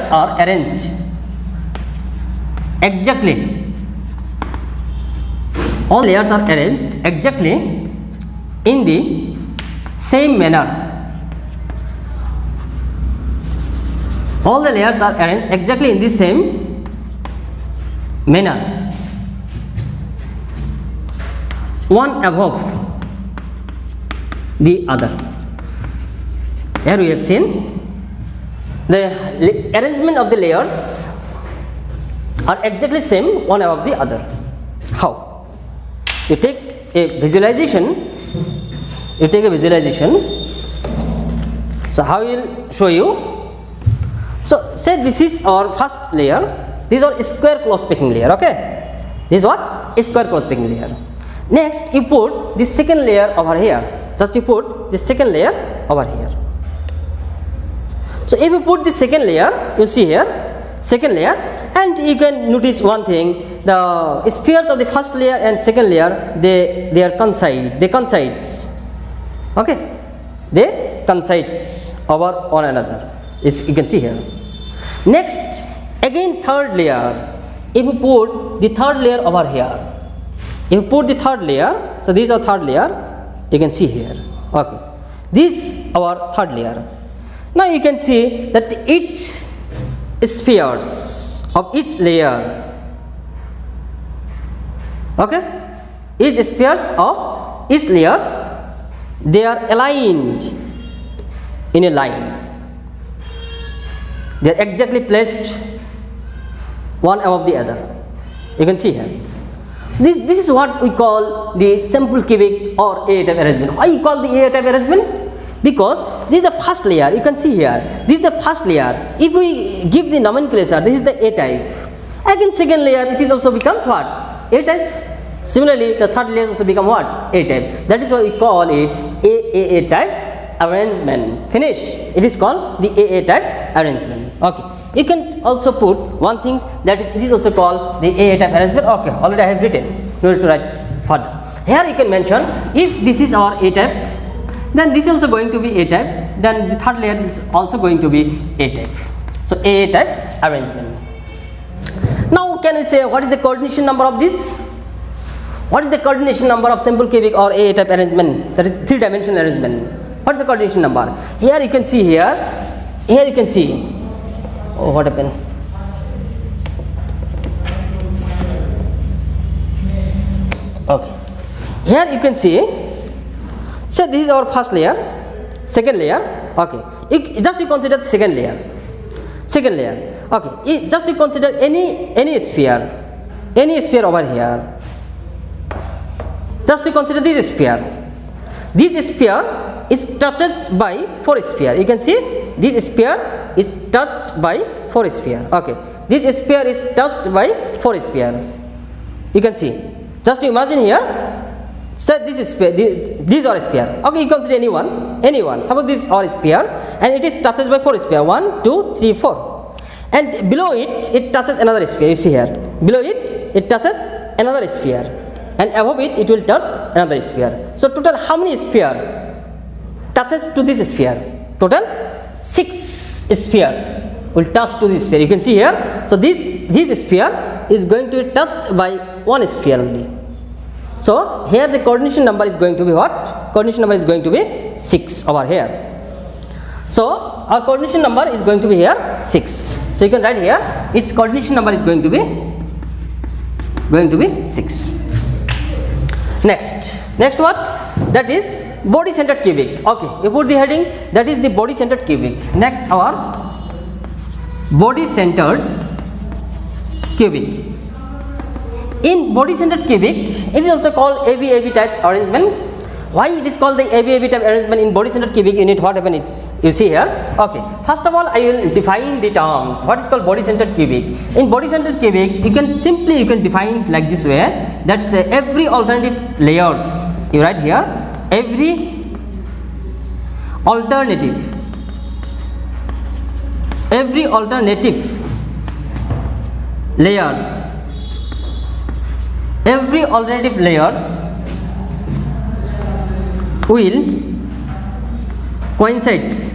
are arranged exactly. All layers are arranged exactly in the same manner. All the layers are arranged exactly in the same manner. One above the other. Here we have seen the arrangement of the layers are exactly same one above the other. How? You take a visualization. So how I will show you. So say this is our first layer. These are square close packing layer. Okay. This is what? Square close packing layer. Next you put the second layer over here. Just you put the second layer over here. So if you put the second layer, you see here, second layer, and you can notice one thing. The spheres of the first layer and second layer, they are coincide. They coincides. Okay, they coincides over one another. You can see here. Next, again third layer. If you put the third layer over here, if you put the third layer, so these are third layer. You can see here. Okay, this our third layer. Now you can see that each spheres of each layer. Okay, each spheres of each layers, they are aligned in a line. They are exactly placed one above the other. You can see here. This is what we call the simple cubic or A type arrangement. Why you call the A type arrangement? Because this is the first layer. You can see here. This is the first layer. If we give the nomenclature, this is the A type. Again, second layer, it is also becomes what? A type. Similarly, the third layer also become what? A type. That is why we call it AAA type arrangement. Finish. It is called the AA type arrangement. Okay. You can also put one thing, that is, it is also called the AA type arrangement. Okay. Already I have written. No need to write further. Here you can mention, if this is our A type, then this is also going to be A type. Then the third layer is also going to be A type. So AA type arrangement. Now can we say what is the coordination number of this? What is the coordination number of simple cubic or AA type arrangement? That is 3-dimensional arrangement. What is the coordination number? Here you can see here you can see. Oh, what happened? Okay. Here you can see. So this is our first layer, second layer. Okay. Just you consider the second layer. Second layer. Okay. Just you consider any sphere over here. Just to consider this sphere. This sphere is touched by 4 sphere. You can see this sphere is touched by 4 sphere. Okay. This sphere is touched by 4 sphere. You can see. Just imagine here. So this is sphere. These are sphere. Okay. You consider anyone. Suppose this is our sphere and it is touched by 4 sphere. 1, 2, 3, 4. And below it touches another sphere. You see here. Below it touches another sphere. And above it will touch another sphere. So total how many sphere touches to this sphere? Total 6 spheres will touch to this sphere. You can see here. So this sphere is going to be touched by one sphere only. So here the coordination number is going to be what? Coordination number is going to be 6 over here. So our coordination number is going to be here 6. So you can write here its coordination number is going to be 6. Next what? That is body centered cubic. Okay, you put the heading, that is the body centered cubic. Next our body centered cubic. In body centered cubic, it is also called AB type arrangement. Why it is called the AB type arrangement in body centered cubic unit? What happens? You see here. Okay. First of all, I will define the terms. What is called body centered cubic? In body centered cubics, you can define like this way. That's every alternative layers. You write here every alternative layers. Every alternative layers will coincides.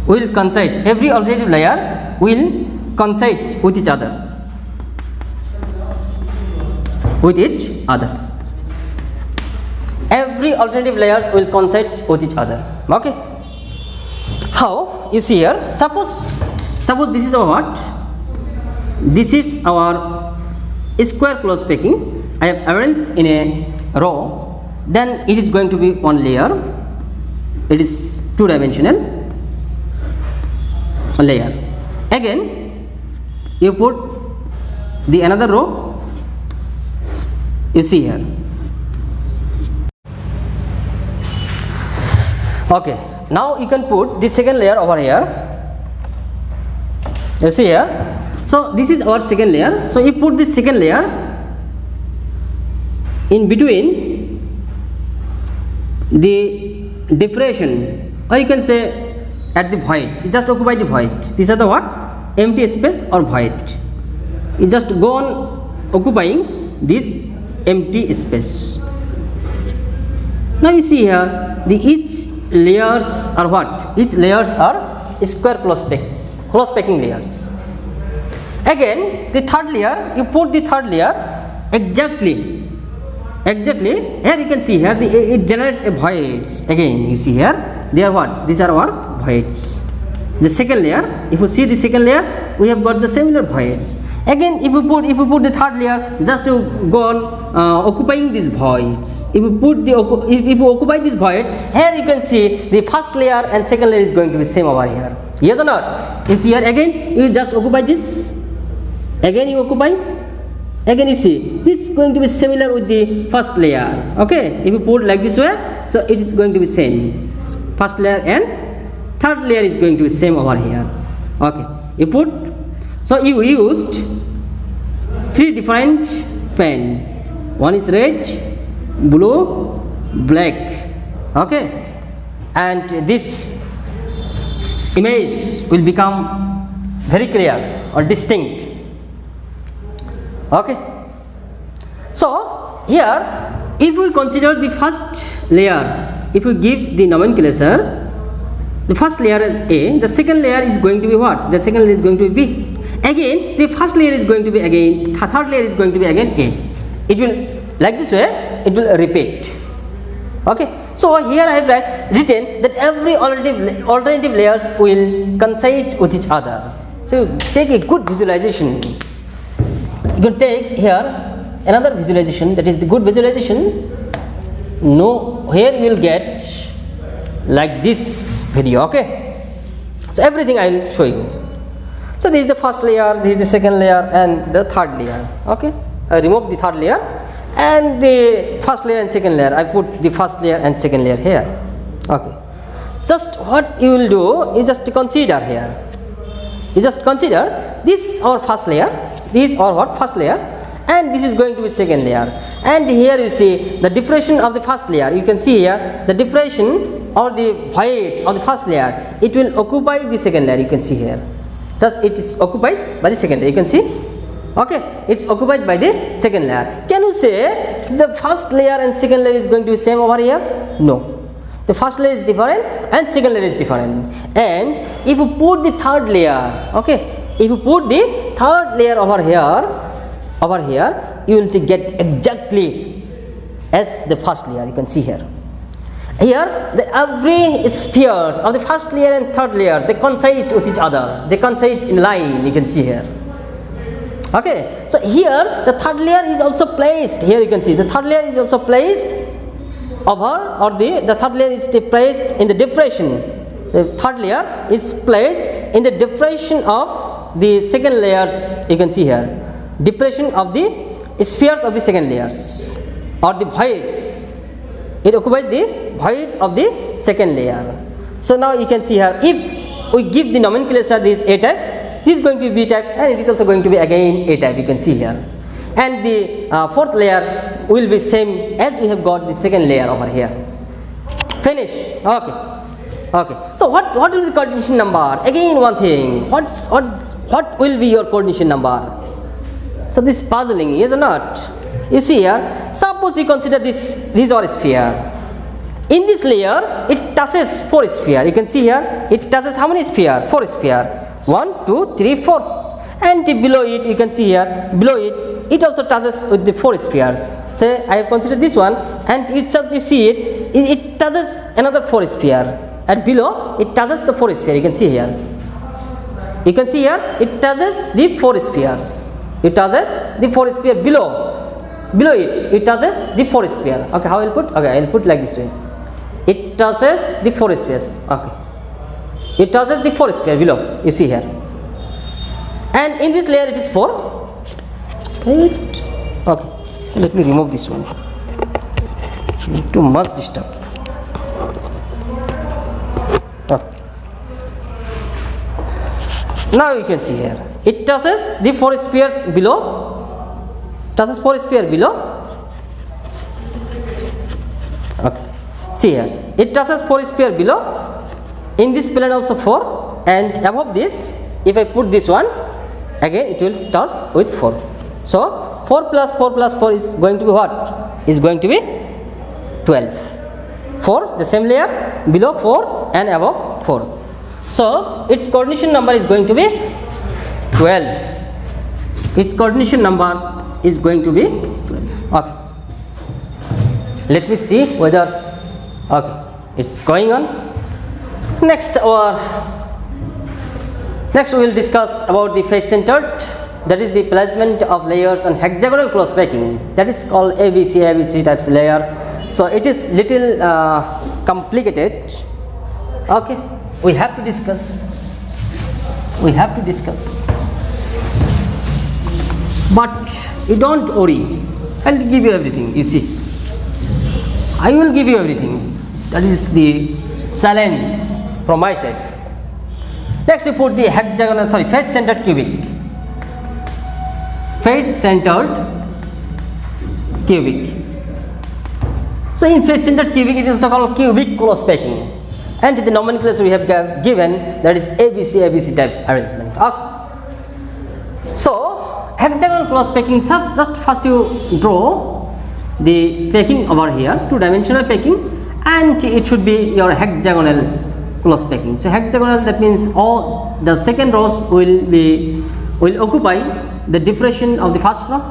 Every alternative layer will coincides with each other. Every alternative layers will coincide with each other. Okay. How? You see here. Suppose this is our what? This is our square close packing. I have arranged in a row. Then it is going to be one layer. It is 2-dimensional layer. Again, you put the another row. You see here. Okay. Now you can put the second layer over here. You see here. So this is our second layer. So you put this second layer in between the depression, or you can say at the void. You just occupy the void. These are the what? Empty space or void. You just go on occupying this empty space. Now you see here each layers are what? Each layers are square close packing layers. Again, the third layer, you put the third layer exactly. Here you can see here it generates a voids. Again, you see here they are what? These are our voids. The second layer, if you see the second layer, we have got the similar voids. Again, if you put the third layer, just to go on occupying these voids. If you occupy these voids, here you can see the first layer and second layer is going to be same over here. Yes or not? You see here again, you just occupy this. Again you occupy. Again you see this is going to be similar with the first layer. Okay, if you put like this way, so it is going to be same. First layer and third layer is going to be same over here. Okay, you put, so you used three different pen. One is red, blue, black. Okay, and this image will become very clear or distinct. Okay, so here if we consider the first layer, if we give the nomenclature, the first layer is A, the second layer is going to be what? The second layer is going to be B. Again, the first layer is going to be again, the third layer is going to be again A. It will, like this way, it will repeat. Okay, so here I have written that every alternative layers will coincide with each other. So take a good visualization. You can take here another visualization, that is the good visualization. No, here you will get like this video. Okay, so everything I will show you. So this is the first layer, this is the second layer, and the third layer. Okay, I remove the third layer and the first layer and second layer. I put the first layer and second layer here. Okay, just what you will do is just consider here. You just consider this our first layer, this or what first layer, and this is going to be second layer. And here you see the depression of the first layer. You can see here the depression or the voids of the first layer. It will occupy the second layer. You can see here. Just it is occupied by the second layer. You can see. Okay, it's occupied by the second layer. Can you say the first layer and second layer is going to be same over here? No. The first layer is different and second layer is different. And if you put the third layer, okay, if you put the third layer over here, you will get exactly as the first layer. You can see here. Here, the every spheres of the first layer and third layer, they coincide with each other. They coincide in line. You can see here. Okay, so here the third layer is also placed. Here you can see the third layer is also placed over, or the third layer is placed in the depression. The third layer is placed in the depression of the second layers. You can see here, depression of the spheres of the second layers or the voids. It occupies the voids of the second layer. So now you can see here, if we give the nomenclature, this A type, this is going to be B type, and it is also going to be again A type. You can see here, and the fourth layer will be same as we have got the second layer over here. Finish. Okay. So what will be the coordination number? Again one thing. What will be your coordination number? So this puzzling, is or not? You see here, suppose you consider these are sphere. In this layer, it touches 4 sphere. You can see here, it touches how many sphere? 4 sphere. 1, 2, 3, 4. And below it, you can see here, below it also touches with the 4 spheres. Say I have considered this one, and it's just you see it touches another 4 sphere. And below it touches the 4 sphere. You can see here. You can see here, it touches the 4 spheres. It touches the 4 sphere below. Below it touches the 4 sphere. Okay, how I will put? Okay, I will put like this way. It touches the 4 spheres. Okay, it touches the 4 sphere below. You see here, and in this layer it is 4. Right. Okay, so let me remove this one. Too much disturb. Okay. Now you can see here, it touches the 4 spheres below. Touches 4 sphere below. Okay, see here, it touches 4 sphere below. In this plane also 4, and above this, if I put this one, again it will touch with 4. So 4 plus 4 plus 4 is going to be what? Is going to be 12. 4, the same layer, below 4 and above 4. So its coordination number is going to be 12. Its coordination number is going to be 12. Okay, let me see whether, okay, it's going on. Next we will discuss about the face centered, that is the placement of layers on hexagonal close packing, that is called ABC types layer. So it is little complicated. Okay, we have to discuss, but you don't worry, I will give you everything. You see, I will give you everything. That is the challenge from my side. Next we put the face centered cubic. Face centered cubic. So in face-centered cubic, it is also called cubic close packing. And the nomenclature we have given, that is ABC type arrangement. Okay. So hexagonal close packing, just first you draw the packing over here, two-dimensional packing, and it should be your hexagonal close packing. So hexagonal, that means all the second rows will occupy the depression of the first row.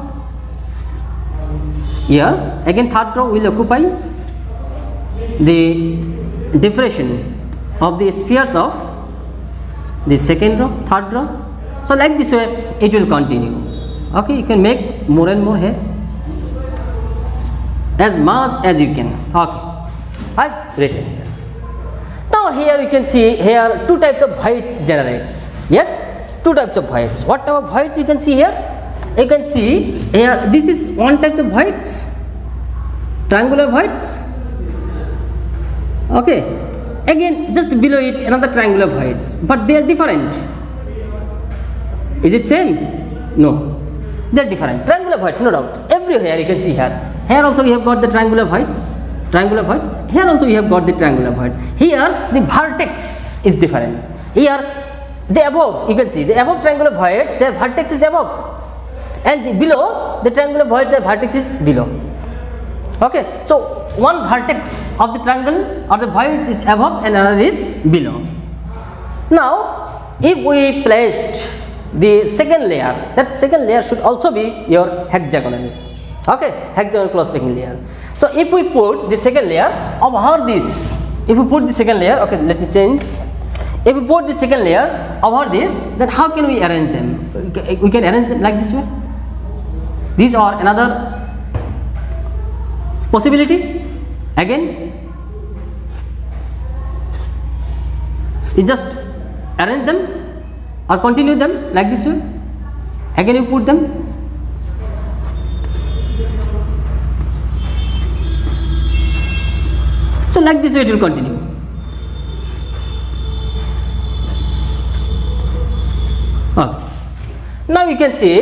Here again third row will occupy the depression of the spheres of the second row, third row. So like this way it will continue. Okay, you can make more and more here, as much as you can. Okay, I've written here. Now here you can see here two types of voids generates. Yes, two types of voids. What type of voids you can see here? You can see here, this is one type of voids, triangular voids. Okay, again just below it another triangular voids, but they are different. Is it same? No, they are different. Triangular voids, no doubt. Everywhere you can see here. Here also we have got the triangular voids. Here also we have got the triangular voids. Here the vertex is different. Here the above, you can see the above triangular void, their vertex is above, and below the triangular void, the vertex is below. Okay, so one vertex of the triangle or the voids is above and another is below. Now if we placed the second layer, that second layer should also be your hexagonal. Okay, hexagonal close packing layer. So if we put the second layer over this, if we put the second layer, okay, let me change. If we put the second layer over this, then how can we arrange them? We can arrange them like this way. These are another possibility. Again, you just arrange them or continue them like this way. Again you put them. So like this way it will continue. Okay. Now you can see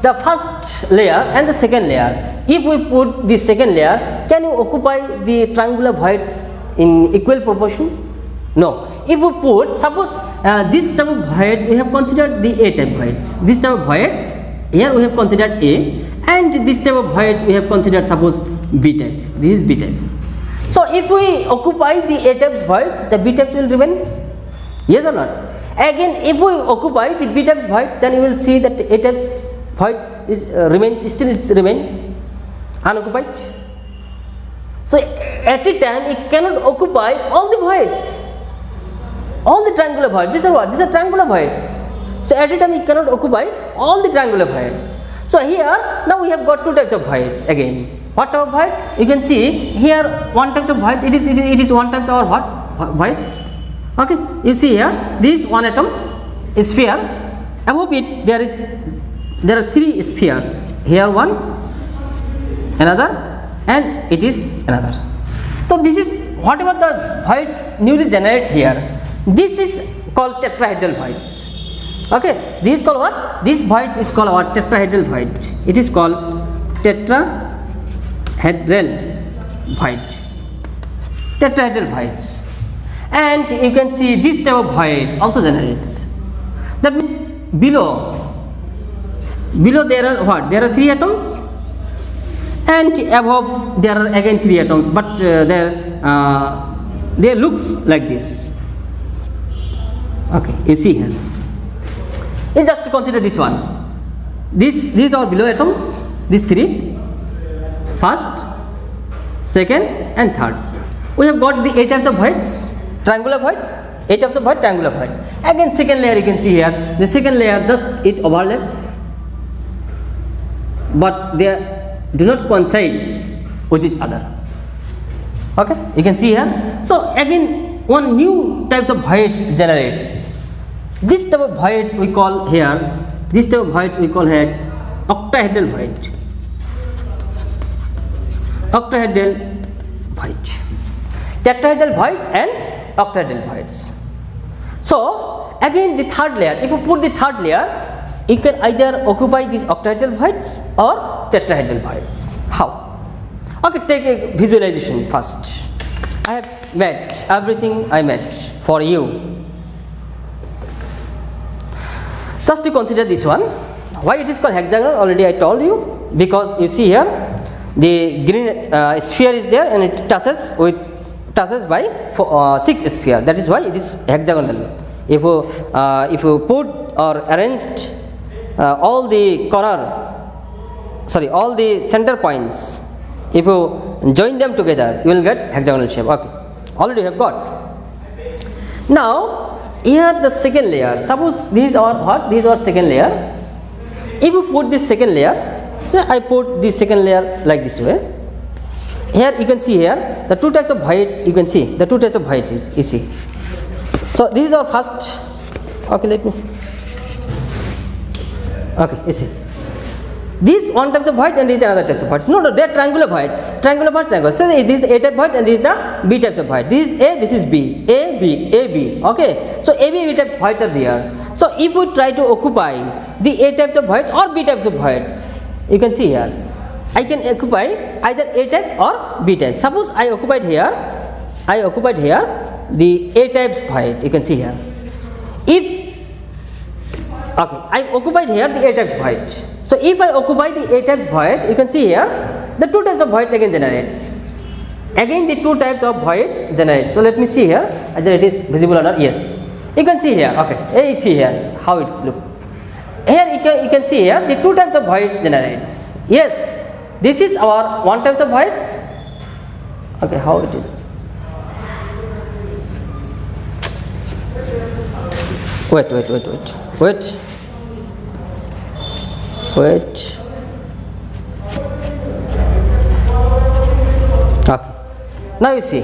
the first layer and the second layer. If we put the second layer, can you occupy the triangular voids in equal proportion? No. If we put, suppose this type of voids we have considered the A type voids. This type of voids here we have considered A, and this type of voids we have considered suppose B type. This is B type. So if we occupy the A type voids, the B types will remain. Yes or not? Again, if we occupy the B type void, then you will see that A type void is remains still, it's remain unoccupied. So at a time it cannot occupy all the voids, all the triangular voids. These are what? These are triangular voids. So at a time it cannot occupy all the triangular voids. So here now we have got two types of voids again. What type of voids? You can see here one type of voids. It is one type of what? Void. Okay. You see here this one atom sphere. Above it there are three spheres. Here one, another, and it is another. So this is whatever the voids newly generates here. This is called tetrahedral voids. Okay, this is called what? This voids is called our tetrahedral void. It is called tetrahedral void. Tetrahedral voids. And you can see this type of voids also generates. That means below there are what? There are three atoms, and above there are again three atoms, but they looks like this. Okay, you see here. It's just to consider this one. These are below atoms. These three, first, second, and thirds. We have got the A types of voids, triangular voids. A types of void, triangular voids. Again, second layer you can see here. The second layer just it overlap, but they do not coincide with each other. Okay, you can see here. So again, one new types of voids generates. This type of voids we call here. This type of voids we call here octahedral void. Octahedral void. Tetrahedral voids and octahedral voids. So again, the third layer. If you put the third layer, you can either occupy these octahedral voids or tetrahedral voids. How? Okay, take a visualization first. I have made everything I made for you. Just to consider this one. Why it is called hexagonal? Already I told you, because you see here the green sphere is there and it touches by 6 sphere. That is why it is hexagonal. If you put or arranged all the center points, if you join them together, you will get hexagonal shape. Okay, already have got. Now here the second layer. Suppose these are what? These are second layer. If you put this second layer, say I put this second layer like this way. Here you can see here the two types of voids. You can see the two types of voids. You see. So these are first. Okay, let me. Okay, you see. These one types of voids and these another types of voids. No, they are triangular voids. Triangular voids, triangular. So this is the A type voids and this is the B types of void. This is A, this is B. A, B, A, B. Okay. So A, B, B type voids are there. So if we try to occupy the A types of voids or B types of voids, you can see here, I can occupy either A types or B types. Suppose I occupied here the A types void. You can see here. Okay, I occupied here the A types void. So if I occupy the A types void, you can see here the two types of voids again generates. Again the two types of voids generates. So let me see here whether it is visible or not. Yes, you can see here. Okay, you see here how it's look. Here you can see here the two types of voids generates. Yes, this is our one types of voids. Okay, how it is. Wait. Okay, now you see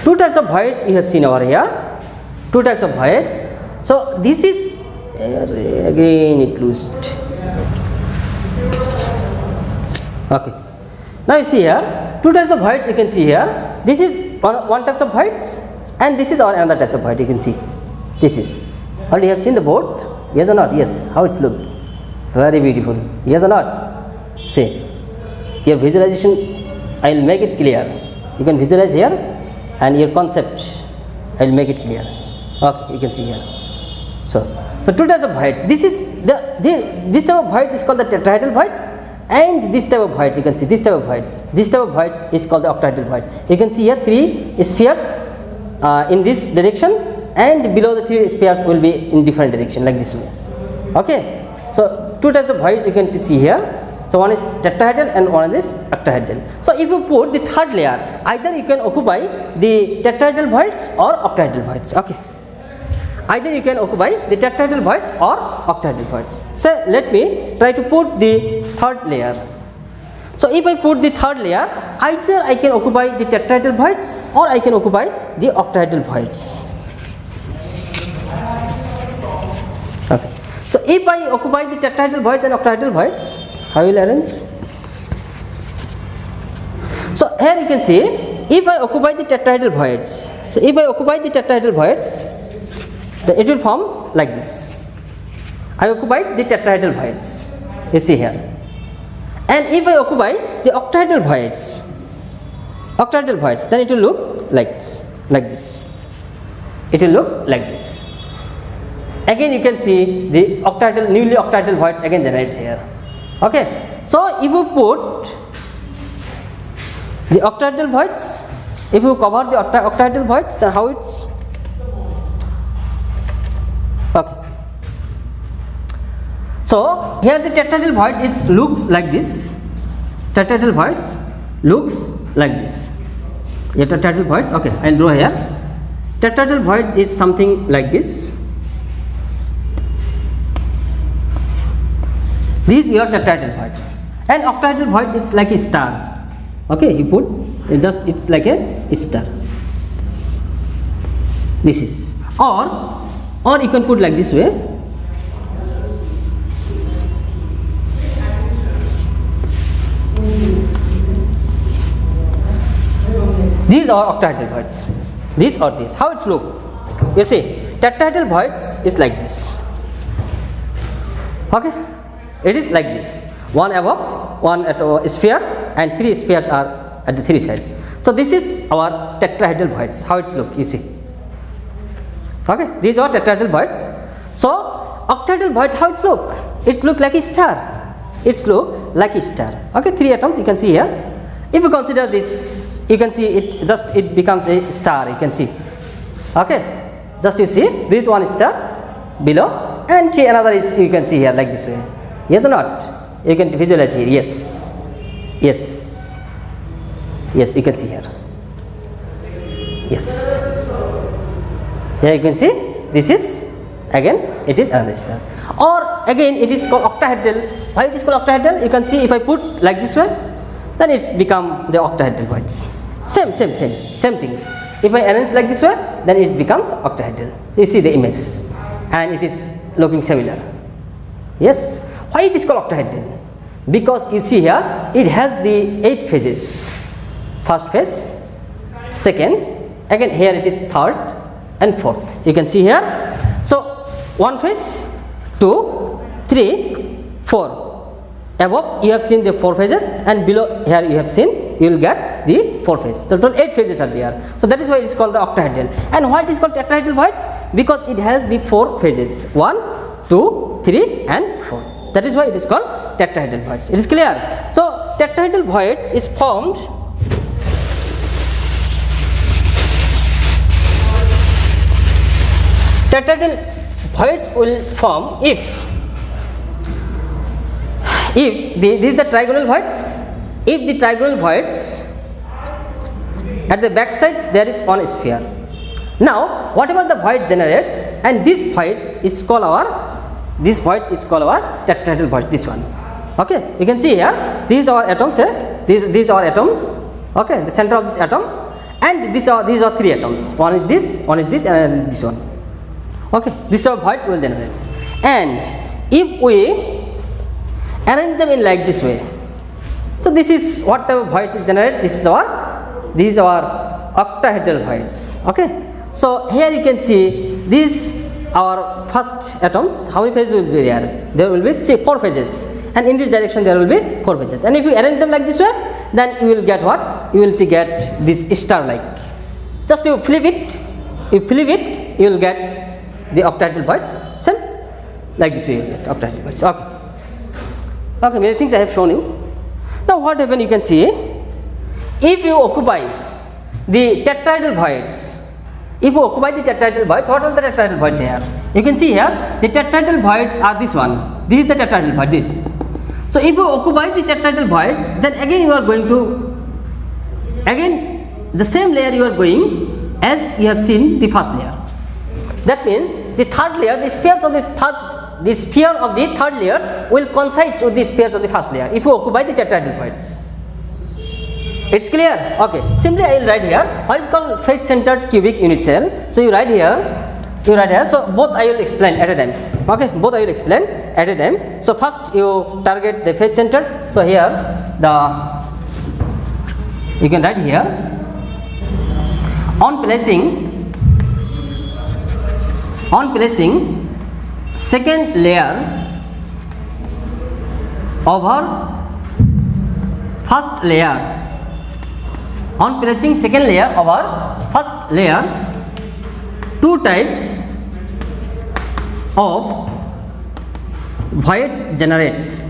two types of voids you have seen over here. Two types of voids. So this is again it loosed. Okay, now you see here two types of voids. You can see here this is one types of voids and this is another types of void. You can see this is. Already have seen the board. Yes or not? Yes. How it's looked? Very beautiful. Yes or not? See, your visualization, I will make it clear. You can visualize here and your concept, I will make it clear. Okay, you can see here. So two types of voids. This is this type of voids is called the tetrahedral voids, and this type of voids, you can see this type of voids. This type of voids is called the octahedral voids. You can see here three spheres in this direction, and below the three spheres will be in different direction like this way. Okay, so two types of voids you can see here. So one is tetrahedral and one is octahedral. So if you put the third layer, either you can occupy the tetrahedral voids or octahedral voids. Okay, either you can occupy the tetrahedral voids or octahedral voids. So let me try to put the third layer. So if I put the third layer, either I can occupy the tetrahedral voids or I can occupy the octahedral voids. Okay, so if I occupy the tetrahedral voids and octahedral voids, how will I arrange? So here you can see, if I occupy the tetrahedral voids, so if I occupy the tetrahedral voids, then it will form like this. I occupied the tetrahedral voids, you see here. And if I occupy the octahedral voids, then it will look like this. It will look like this. Again you can see the newly octahedral voids again generates here. Okay, so if you put the octahedral voids, if you cover the octahedral voids, then how it's okay. So here the tetrahedral voids looks like this. Tetrahedral voids looks like this. Yeah, tetrahedral voids. Okay, I'll draw here. Tetrahedral voids is something like this. These are tetrahedral voids, and octahedral voids it's like a star. Okay, you put it's like a star. This is, or you can put like this way. These are octahedral voids. This or this. How it's look? You see, tetrahedral voids is like this. Okay, it is like this. One above, one at a sphere, and 3 spheres are at the 3 sides. So this is our tetrahedral voids. How it's look, you see. Okay, these are tetrahedral voids. So octahedral voids, how it's look? It's look like a star. It's look like a star. Okay, 3 atoms you can see here. If you consider this, you can see it becomes a star. You can see. Okay, just you see this one star below, and another is you can see here like this way. Yes or not? You can visualize here. Yes, yes, yes. You can see here. Yes. Here you can see this is again it is another star, or again it is called octahedral. Why it is called octahedral? You can see if I put like this way, then it's become the octahedral voids. Same things. If I arrange like this way, then it becomes octahedral. You see the image, and it is looking similar. Yes. Why it is called octahedral? Because you see here it has the 8 phases. First phase, second, again here it is third and fourth. You can see here. So 1 phase, 2, 3, 4. Above you have seen the 4 phases, and below here you have seen you will get the 4 phases. So total 8 phases are there. So that is why it is called the octahedral. And why it is called tetrahedral voids? Because it has the 4 phases, 1, 2, 3 and 4. That is why it is called tetrahedral voids. It is clear. So tetrahedral voids is formed tetrahedral voids will form if this is the trigonal voids. If the trigonal voids at the back sides there is one sphere. Now whatever the void generates, and this void is called our tetrahedral voids. This one. Okay, you can see here these are atoms here. These are atoms. Okay, the center of this atom, and these are 3 atoms. One is this, and another is this one. Okay, these type of voids will generate. And if we arrange them in like this way, so this is what the voids is generated. These are octahedral voids. Okay, so here you can see these our first atoms. How many phases will be there? There will be 4 phases, and in this direction there will be 4 phases. And if you arrange them like this way, then you will get what? You will get this star like. Just you flip it, you will get the octahedral voids. Same like this way you get octahedral voids. Okay, many things I have shown you. Now what happens, you can see, if you occupy the tetrahedral voids, what are the tetrahedral voids here? You can see here the tetrahedral voids are this one. This is the tetrahedral void, this. So if you occupy the tetrahedral voids, then again you are going to, the same layer you are going as you have seen the first layer. That means the third layer, the sphere of the third layers will coincide with the spheres of the first layer if you occupy the tetrahedral voids. It's clear? Okay. Simply I will write here what is called face centered cubic unit cell. So you write here. So both I will explain at a time. Okay, both I will explain at a time. So first you target the face centered. So here you can write here, on placing second layer over first layer. On placing second layer over first layer, 2 types of voids generates.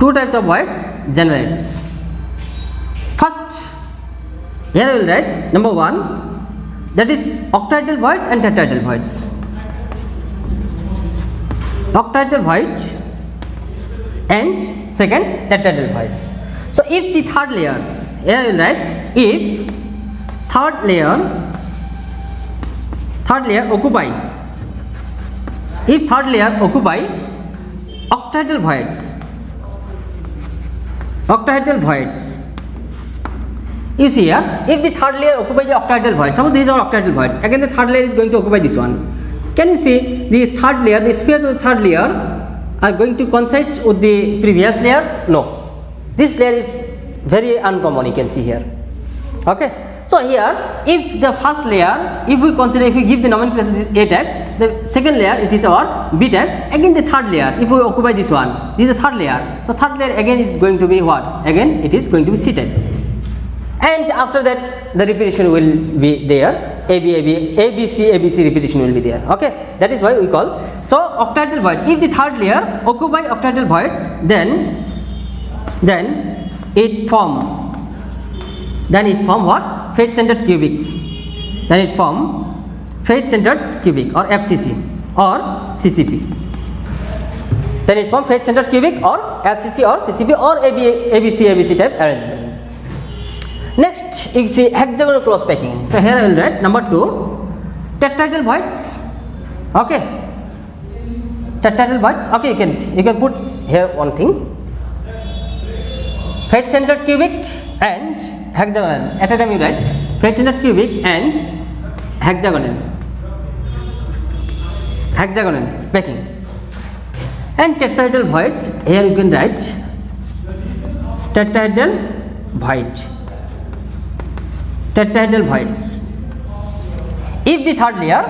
2 types of voids generates. First, here I will write number 1, that is octahedral voids and tetrahedral voids. Octahedral voids and second tetrahedral voids. So if the third layers, here I will write, if third layer occupy octahedral voids. You see here, if the third layer occupies the octahedral voids, suppose these are octahedral voids, again the third layer is going to occupy this one. Can you see the third layer, the spheres of the third layer are going to coincide with the previous layers? No. This layer is very uncommon, you can see here. Okay. So here, if the first layer, if we give the nomenclature this A type, the second layer it is our B type. Again the third layer, if we occupy this one, this is the third layer. So third layer again is going to be what? Again it is going to be C type. And after that the repetition will be there. ABC repetition will be there. Okay, that is why we call. So octahedral voids. If the third layer occupy octahedral voids, then it form what? Face centered cubic. Then it form face centered cubic or FCC or CCP. Then it form face centered cubic or FCC or CCP or ABC type arrangement. Next, you see hexagonal close packing. So here I will write number 2, tetrahedral voids. Okay, tetrahedral voids. Okay, you can put here one thing. Face centered cubic and hexagonal. At a time you write face centered cubic and hexagonal packing. And tetrahedral voids. Here you can write tetrahedral void. Tetrahedral voids. If the third layer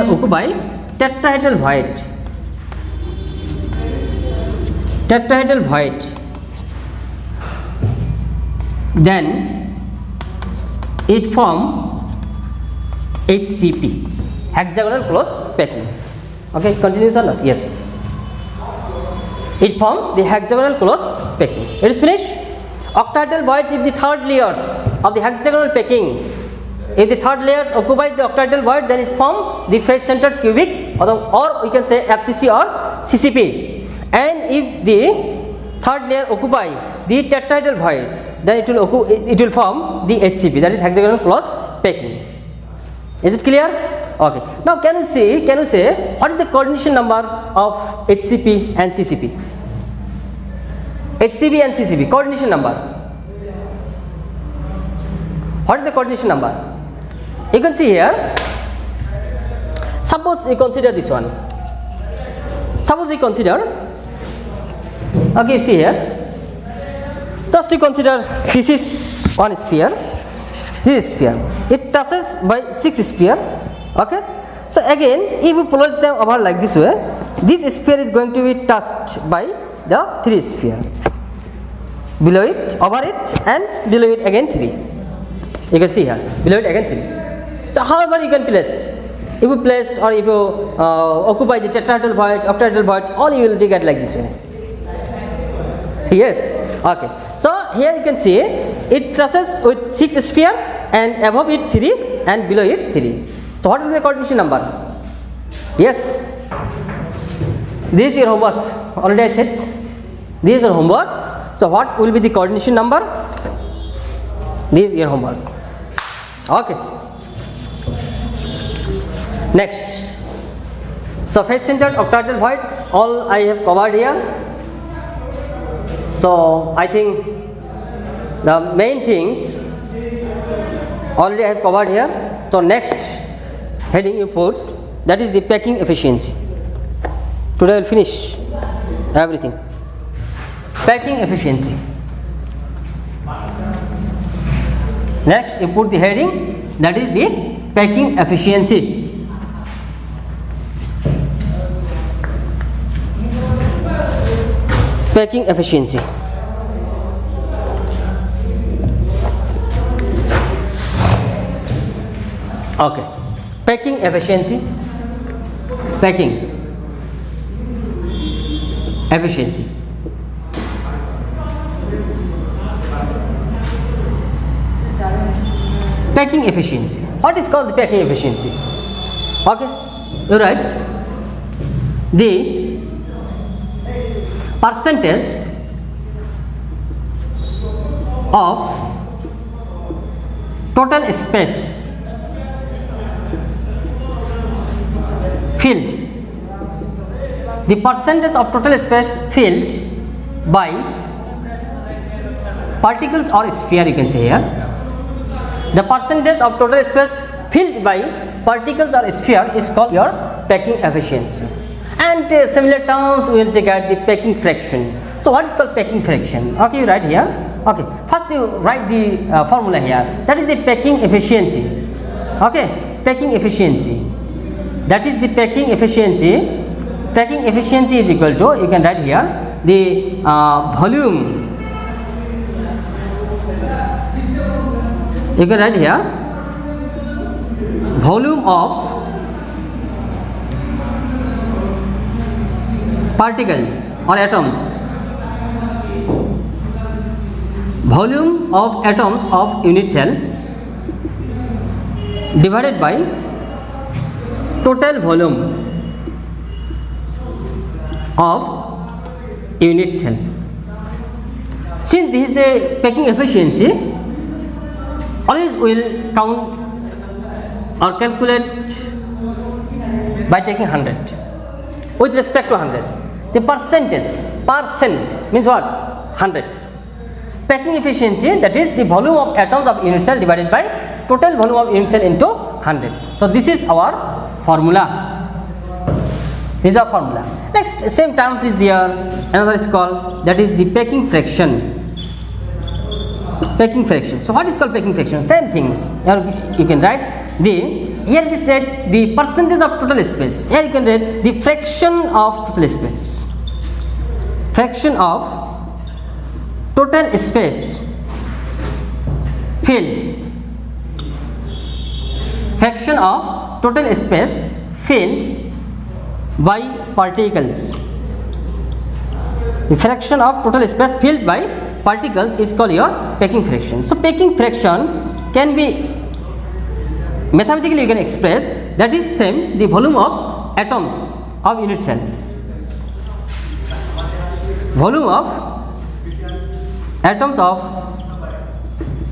occupy tetrahedral void, then it form HCP, hexagonal close packing. Okay, continues or not? Yes. It form the hexagonal close packing. It is finished. Octahedral voids, if the third layers of the hexagonal packing, if the third layers occupies the octahedral void, then it form the face centered cubic or we can say FCC or CCP. And if the third layer occupy the tetrahedral voids, then it will form the HCP, that is hexagonal close packing. Is it clear? Okay. Now can you say what is the coordination number of HCP and CCP? HCP and CCP coordination number. What is the coordination number? You can see here. Suppose you consider this one. Suppose you consider. Okay, see here. Just to consider, this is one sphere. This is sphere. It touches by 6 sphere. Okay. So again, if we place them over like this way, this sphere is going to be touched by the 3 sphere. Below it, over it, and below it again 3. You can see here. Below it again 3. So however you can place it. If you placed or if you occupy the tetrahedral voids, octahedral voids, all you will get like this way. Yes. Okay. So here you can see it touches with 6 sphere and above it 3 and below it 3. So what will be the coordination number? Yes. This is your homework. Already I said. This is your homework. So what will be the coordination number? This is your homework. Okay. Next. So face centered octahedral voids, all I have covered here. So I think the main things already I have covered here. So next heading you put, that is the packing efficiency. Today I will finish everything. Packing efficiency. Next you put the heading, that is the packing efficiency. Packing efficiency. Okay. Packing efficiency. Packing efficiency. Packing efficiency. What is called the packing efficiency? Okay, you write the percentage of total space filled, the percentage of total space filled by particles or sphere, you can say here. The percentage of total space filled by particles or sphere is called your packing efficiency. And similar terms we will take at the packing fraction. So what is called packing fraction? Okay, you write here. Okay, first you write the formula here. That is the packing efficiency. Okay, packing efficiency. That is the packing efficiency. Packing efficiency is equal to, you can write here, the volume. You can write here volume of particles or atoms. Volume of atoms of unit cell divided by total volume of unit cell. Since this is the packing efficiency, always we will count or calculate by taking 100 with respect to 100. The percent means what? 100. Packing efficiency, that is the volume of atoms of unit cell divided by total volume of unit cell into 100. So this is our formula. This is our formula. Next, same terms is there. Another is called, that is the packing fraction. Packing fraction. So what is called packing fraction? Same things. Here you can write the, here it is said the percentage of total space. Here you can write the fraction of total space. Fraction of total space filled. Fraction of total space filled by particles. The fraction of total space filled by particles is called your packing fraction. So packing fraction can be mathematically you can express, that is same the volume of atoms of unit cell. Volume of atoms of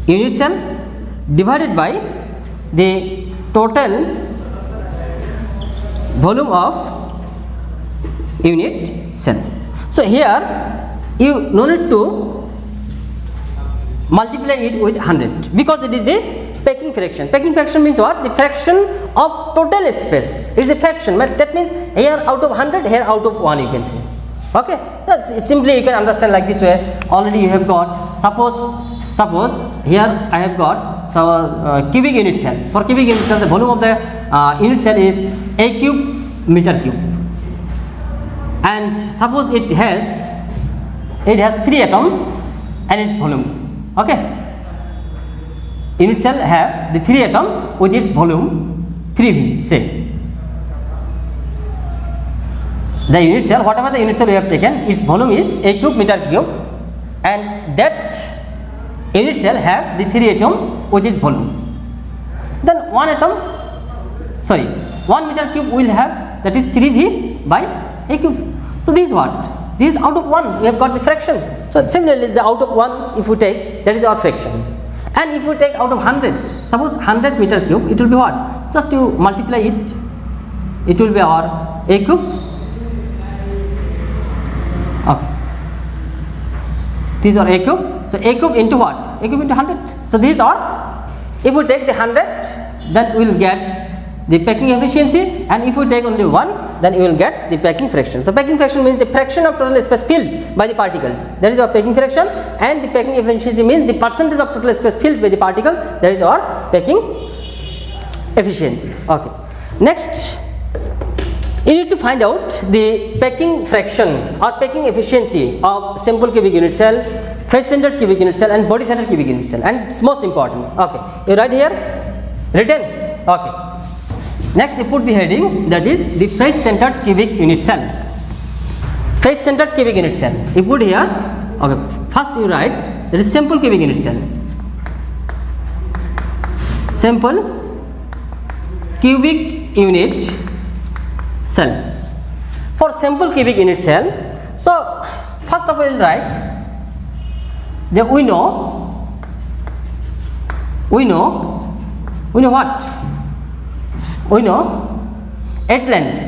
unit cell divided by the total volume of unit cell. So here you no need to multiply it with 100 because it is the packing fraction. Packing fraction means what? The fraction of total space. It is a fraction, but that means here out of 100, here out of 1 you can say. Okay, that's simply you can understand like this way. Already you have got, suppose here I have got cubic unit cell. For cubic unit cell, the volume of the unit cell is a cube meter cube, and suppose it has 3 atoms and its volume. Okay, unit cell have the 3 atoms with its volume 3V, say. The unit cell, whatever the unit cell we have taken, its volume is a cube meter cube, and that unit cell have the 3 atoms with its volume. Then 1 meter cube will have, that is 3V by a cube. So this is what? This is out of 1, we have got the fraction. So similarly, the out of 1 if we take, that is our fraction. And if we take out of 100, suppose 100 meter cube, it will be what? Just to multiply it, it will be our a cube. Okay, these are a cube. So a cube into what? A cube into 100. So these are, if we take the 100, then we will get the packing efficiency, and if we take only 1, then we will get the packing fraction. So packing fraction means the fraction of total space filled by the particles. That is our packing fraction, and the packing efficiency means the percentage of total space filled by the particles. That is our packing efficiency. Okay. Next, you need to find out the packing fraction or packing efficiency of simple cubic unit cell, face-centered cubic unit cell, and body-centered cubic unit cell, and it's most important. Okay, you write here, written. Okay. Next, you put the heading, that is the face-centered cubic unit cell. Face-centered cubic unit cell. You put here. Okay. First, you write that is simple cubic unit cell. Simple cubic unit cell. For simple cubic unit cell, so first of all, we'll write that we know what? We know its length.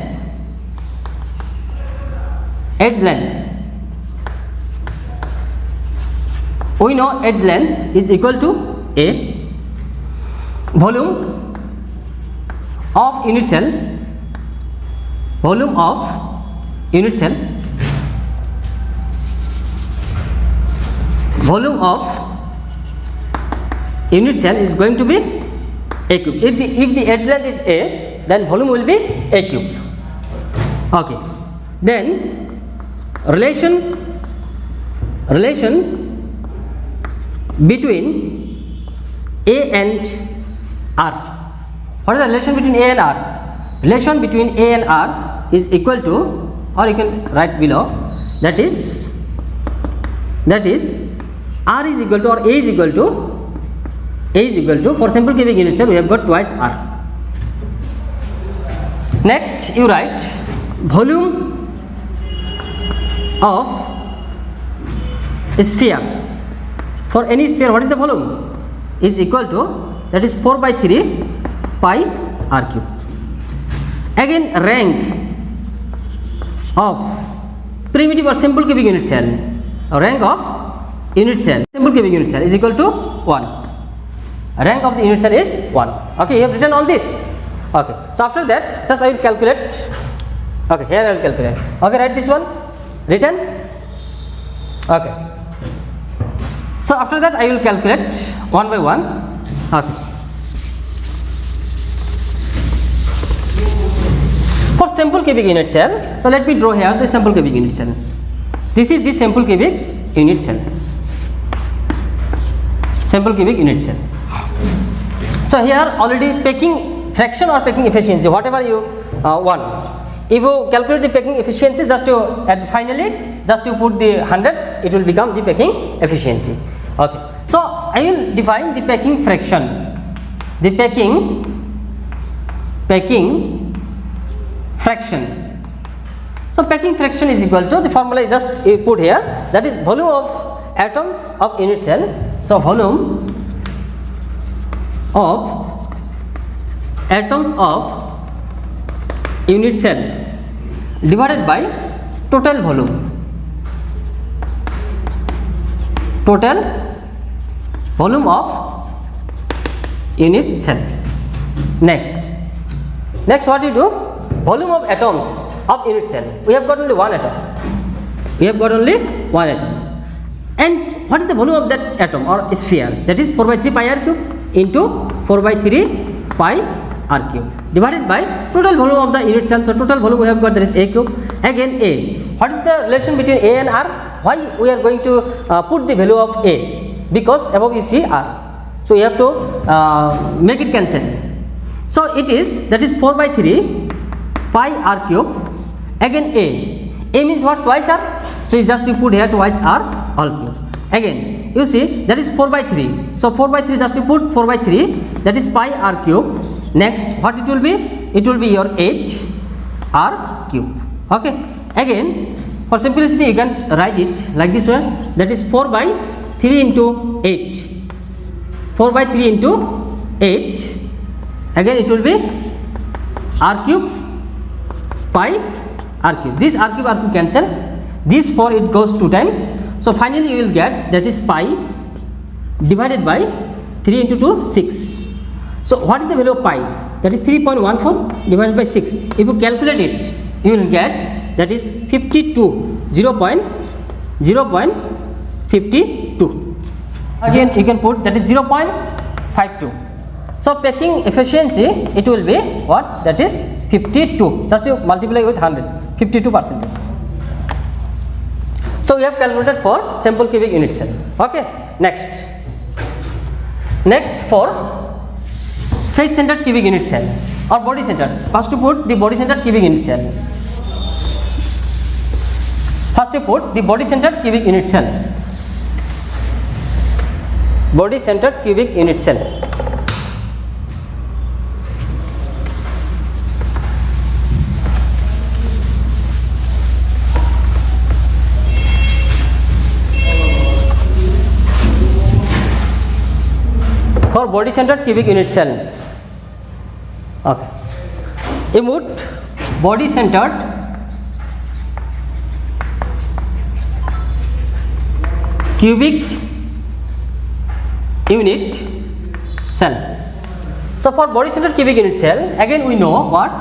We know its length is equal to a volume of unit cell. Volume of unit cell, volume of unit cell is going to be a cube. If the edge length is a, then volume will be a cube. Okay. Then relation between A and R. What is the relation between A and R? Relation between A and R is equal to, or you can write below, that is R is equal to, or A is equal to, for simple cubic unit cell we have got twice R. Next you write volume of a sphere. For any sphere, what is the volume? Is equal to, that is 4 by 3 pi r cube. Again, rank of primitive or simple cubic unit cell, rank of unit cell, simple cubic unit cell is equal to 1. Rank of the unit cell is 1. Okay, you have written all this. Okay, so after that, just I will calculate. Okay, here I will calculate. Okay, write this one. Written. Okay. So after that, I will calculate one by one. Okay. For simple cubic unit cell, so let me draw here the simple cubic unit cell. This is the simple cubic unit cell. Simple cubic unit cell. So here already packing fraction or packing efficiency, whatever you want. If you calculate the packing efficiency, just to finally just to put the 100, it will become the packing efficiency. Okay. So I will define the packing fraction. The packing fraction. So packing fraction is equal to, the formula is just put here, that is volume of atoms of unit cell. So volume of atoms of unit cell divided by total volume. Total volume of unit cell. Next what you do? Volume of atoms of unit cell. We have got only one atom. And what is the volume of that atom or sphere? That is 4 by 3 pi r cube into 4 by 3 pi r cube divided by total volume of the unit cell. So total volume we have got, that is a cube. Again a. What is the relation between a and r? Why we are going to put the value of a? Because above you see r. So you have to make it cancel. So it is, that is 4 by 3 pi r cube. Again a. A means what? Twice r. So you just you put here twice r whole cube. Again you see, that is 4 by 3. So 4 by 3 just you put 4 by 3, that is pi r cube. Next what it will be? It will be your 8 r cube. Okay. Again for simplicity you can write it like this way, that is 4 by 3 into 8. 4 by 3 into 8. Again it will be r cube pi r cube. This r cube cancel. This 4 it goes 2 times. So finally you will get, that is pi divided by 3 into 2, 6. So what is the value of pi? That is 3.14 divided by 6. If you calculate it, you will get, that is 52, 0.52. Again you can put, that is 0.52. So packing efficiency, it will be what? That is 52. Just you multiply with 100, 52%. So we have calculated for simple cubic unit cell. Okay. Next for face centered cubic unit cell or body centered. First to put the body centered cubic unit cell. Body centered cubic unit cell. For body centered cubic unit cell. Okay. Emit body centered cubic unit cell. So for body centered cubic unit cell, again we know what?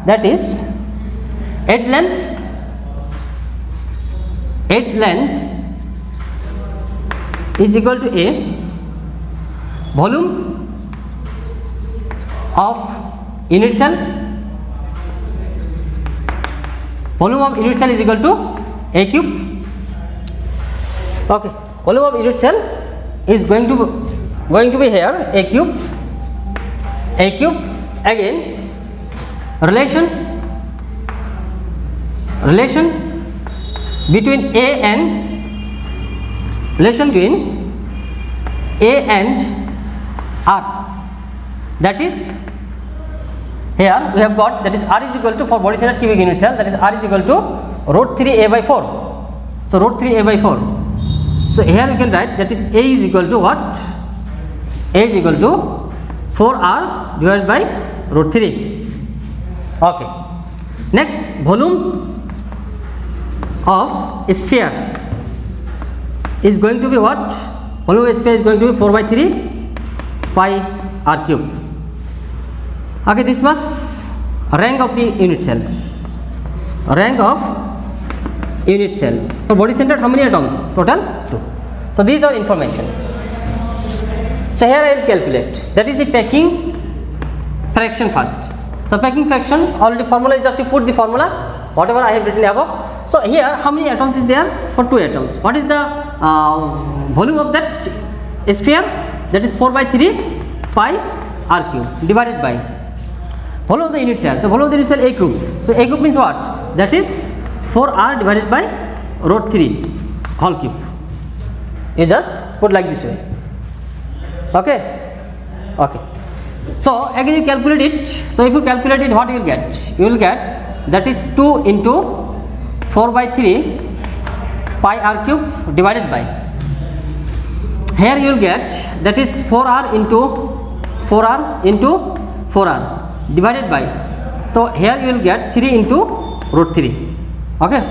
That is edge length edge length is equal to A, volume of unit cell, volume of unit cell is equal to A cube. Okay, volume of unit cell is going to be here A cube. Again, relation between A and R, that is here we have got, that is R is equal to, for body centered cubic unit cell, that is R is equal to root 3 A by 4. So root 3 A by 4. So here we can write that is A is equal to what? A is equal to 4R divided by root 3. Okay. Next, volume of a sphere is going to be what? Volume of a sphere is going to be 4 by 3 pi R cube. Okay, this was rank of the unit cell. Rank of unit cell. For body centered, how many atoms? Total 2. So these are information. So here I will calculate. That is the packing fraction first. So packing fraction, already formula is just to put the formula, whatever I have written above. So here how many atoms is there? For 2 atoms. What is the volume of that sphere? That is 4 by 3 pi R cube divided by volume of the unit cell. So volume of the unit cell A cube. So A cube means what? That is 4R divided by root 3 whole cube. You just put like this way. Okay. So again you calculate it. So if you calculate it, what you will get? You will get that is 2 into 4 by 3 pi R cube divided by, here you will get that is 4R into 4R divided by, so here you will get 3 into root 3. Okay,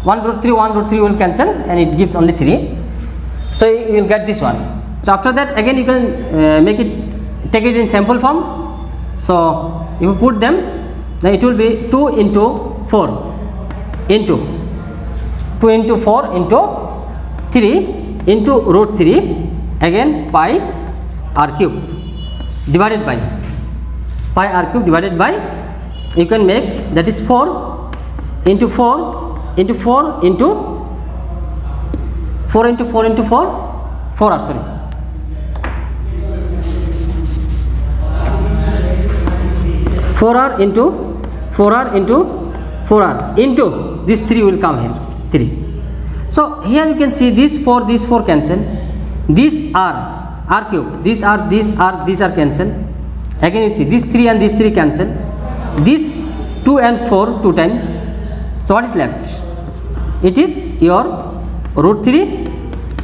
1 root 3 will cancel and it gives only 3. So you will get this one. So after that again you can take it in sample form. So if you put them, then it will be 2 into 4 into 2 into 4 into 3 into root 3 again pi R cube divided by pi R cube divided by, you can make that is 4 into 4 into 4 into 4 into 4 into 4 4R, sorry, 4R into 4R into 4R into this 3 will come here 3. So here you can see these 4 cancel, these are R cube, these are cancel. Again you see these 3 and these 3 cancel, this 2 and 4 2 times. So what is left? It is your root 3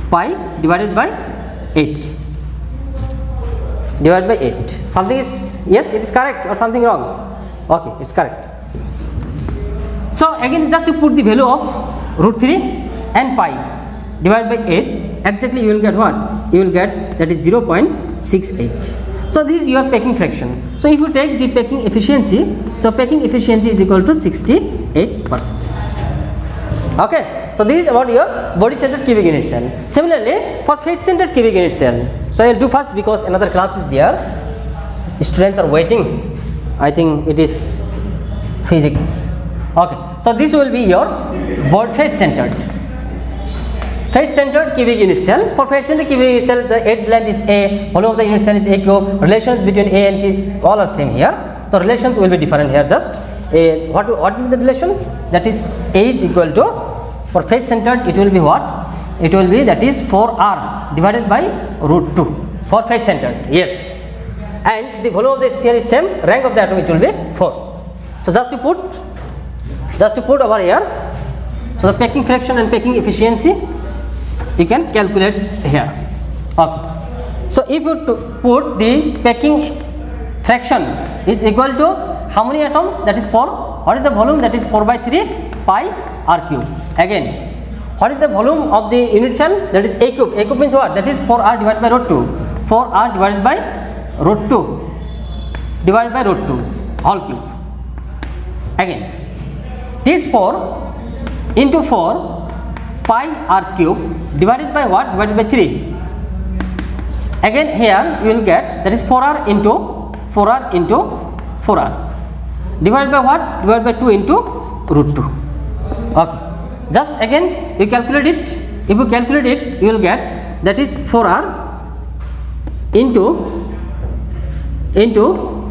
pi divided by 8. Divided by 8. Something is, yes, it is correct or something wrong? Okay, it's correct. So again just to put the value of root 3 and pi divided by 8, exactly you will get what? You will get that is 0.68. So this is your packing fraction. So if you take the packing efficiency, so packing efficiency is equal to 68%. Okay, so this is about your body centered cubic unit cell. Similarly for face centered cubic unit cell, so I will do first because another class is there, students are waiting. I think it is physics. Okay, so this will be your face centered cubic unit cell. For face centered cubic unit cell, the edge length is A, volume of the unit cell is A cube, relations between A and Q all are same here. So relations will be different here. Just what will be the relation? That is A is equal to, for face centered it will be what? It will be that is 4R divided by root 2 for face centered. Yes, and the volume of the sphere is same, rank of the atom it will be 4. So just to put over here, so the packing fraction and packing efficiency you can calculate here. Okay, so if you put the packing fraction is equal to how many atoms? That is 4. What is the volume? That is 4 by 3 pi R cube. Again, what is the volume of the unit cell? That is A cube. A cube means what? That is 4R divided by root 2. 4R divided by root 2 divided by root 2 whole cube. Again, this 4 into 4 pi r cube divided by what? Divided by 3. Again here you will get that is 4r into 4r into 4r divided by what? Divided by 2 into root 2. Okay, just again you calculate it. If you calculate it, you will get that is 4r into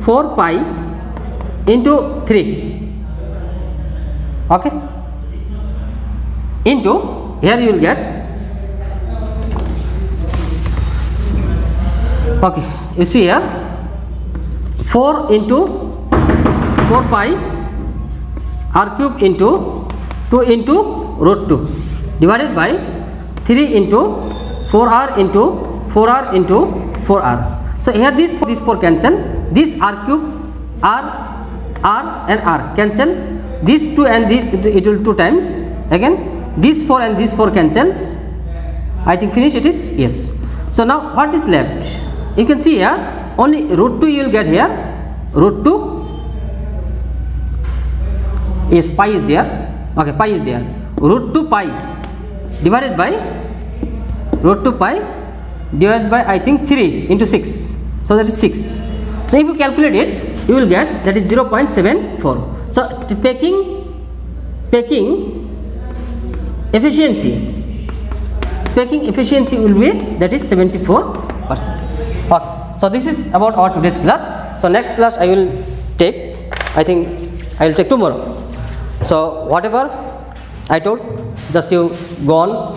4 pi into 3. Okay, into here you will get, okay, you see here 4 into 4 pi r cube into 2 into root 2 divided by 3 into 4r into 4r into 4r. So here these 4 cancel, this r cube r and r cancel, these 2 and this it will 2 times, again these 4 and these 4 cancels. I think finish it is, yes. So now what is left? You can see here only root 2 you will get here, root 2, yes, pi is there, okay, pi is there, root 2 pi divided by root 2 pi divided by I think 3 into 6, so that is 6. So if you calculate it, you will get that is 0.74. So packing efficiency will be that is 74%. Okay, so this is about our today's class. So next class I will take, I think I will take tomorrow. So whatever I told, just you go on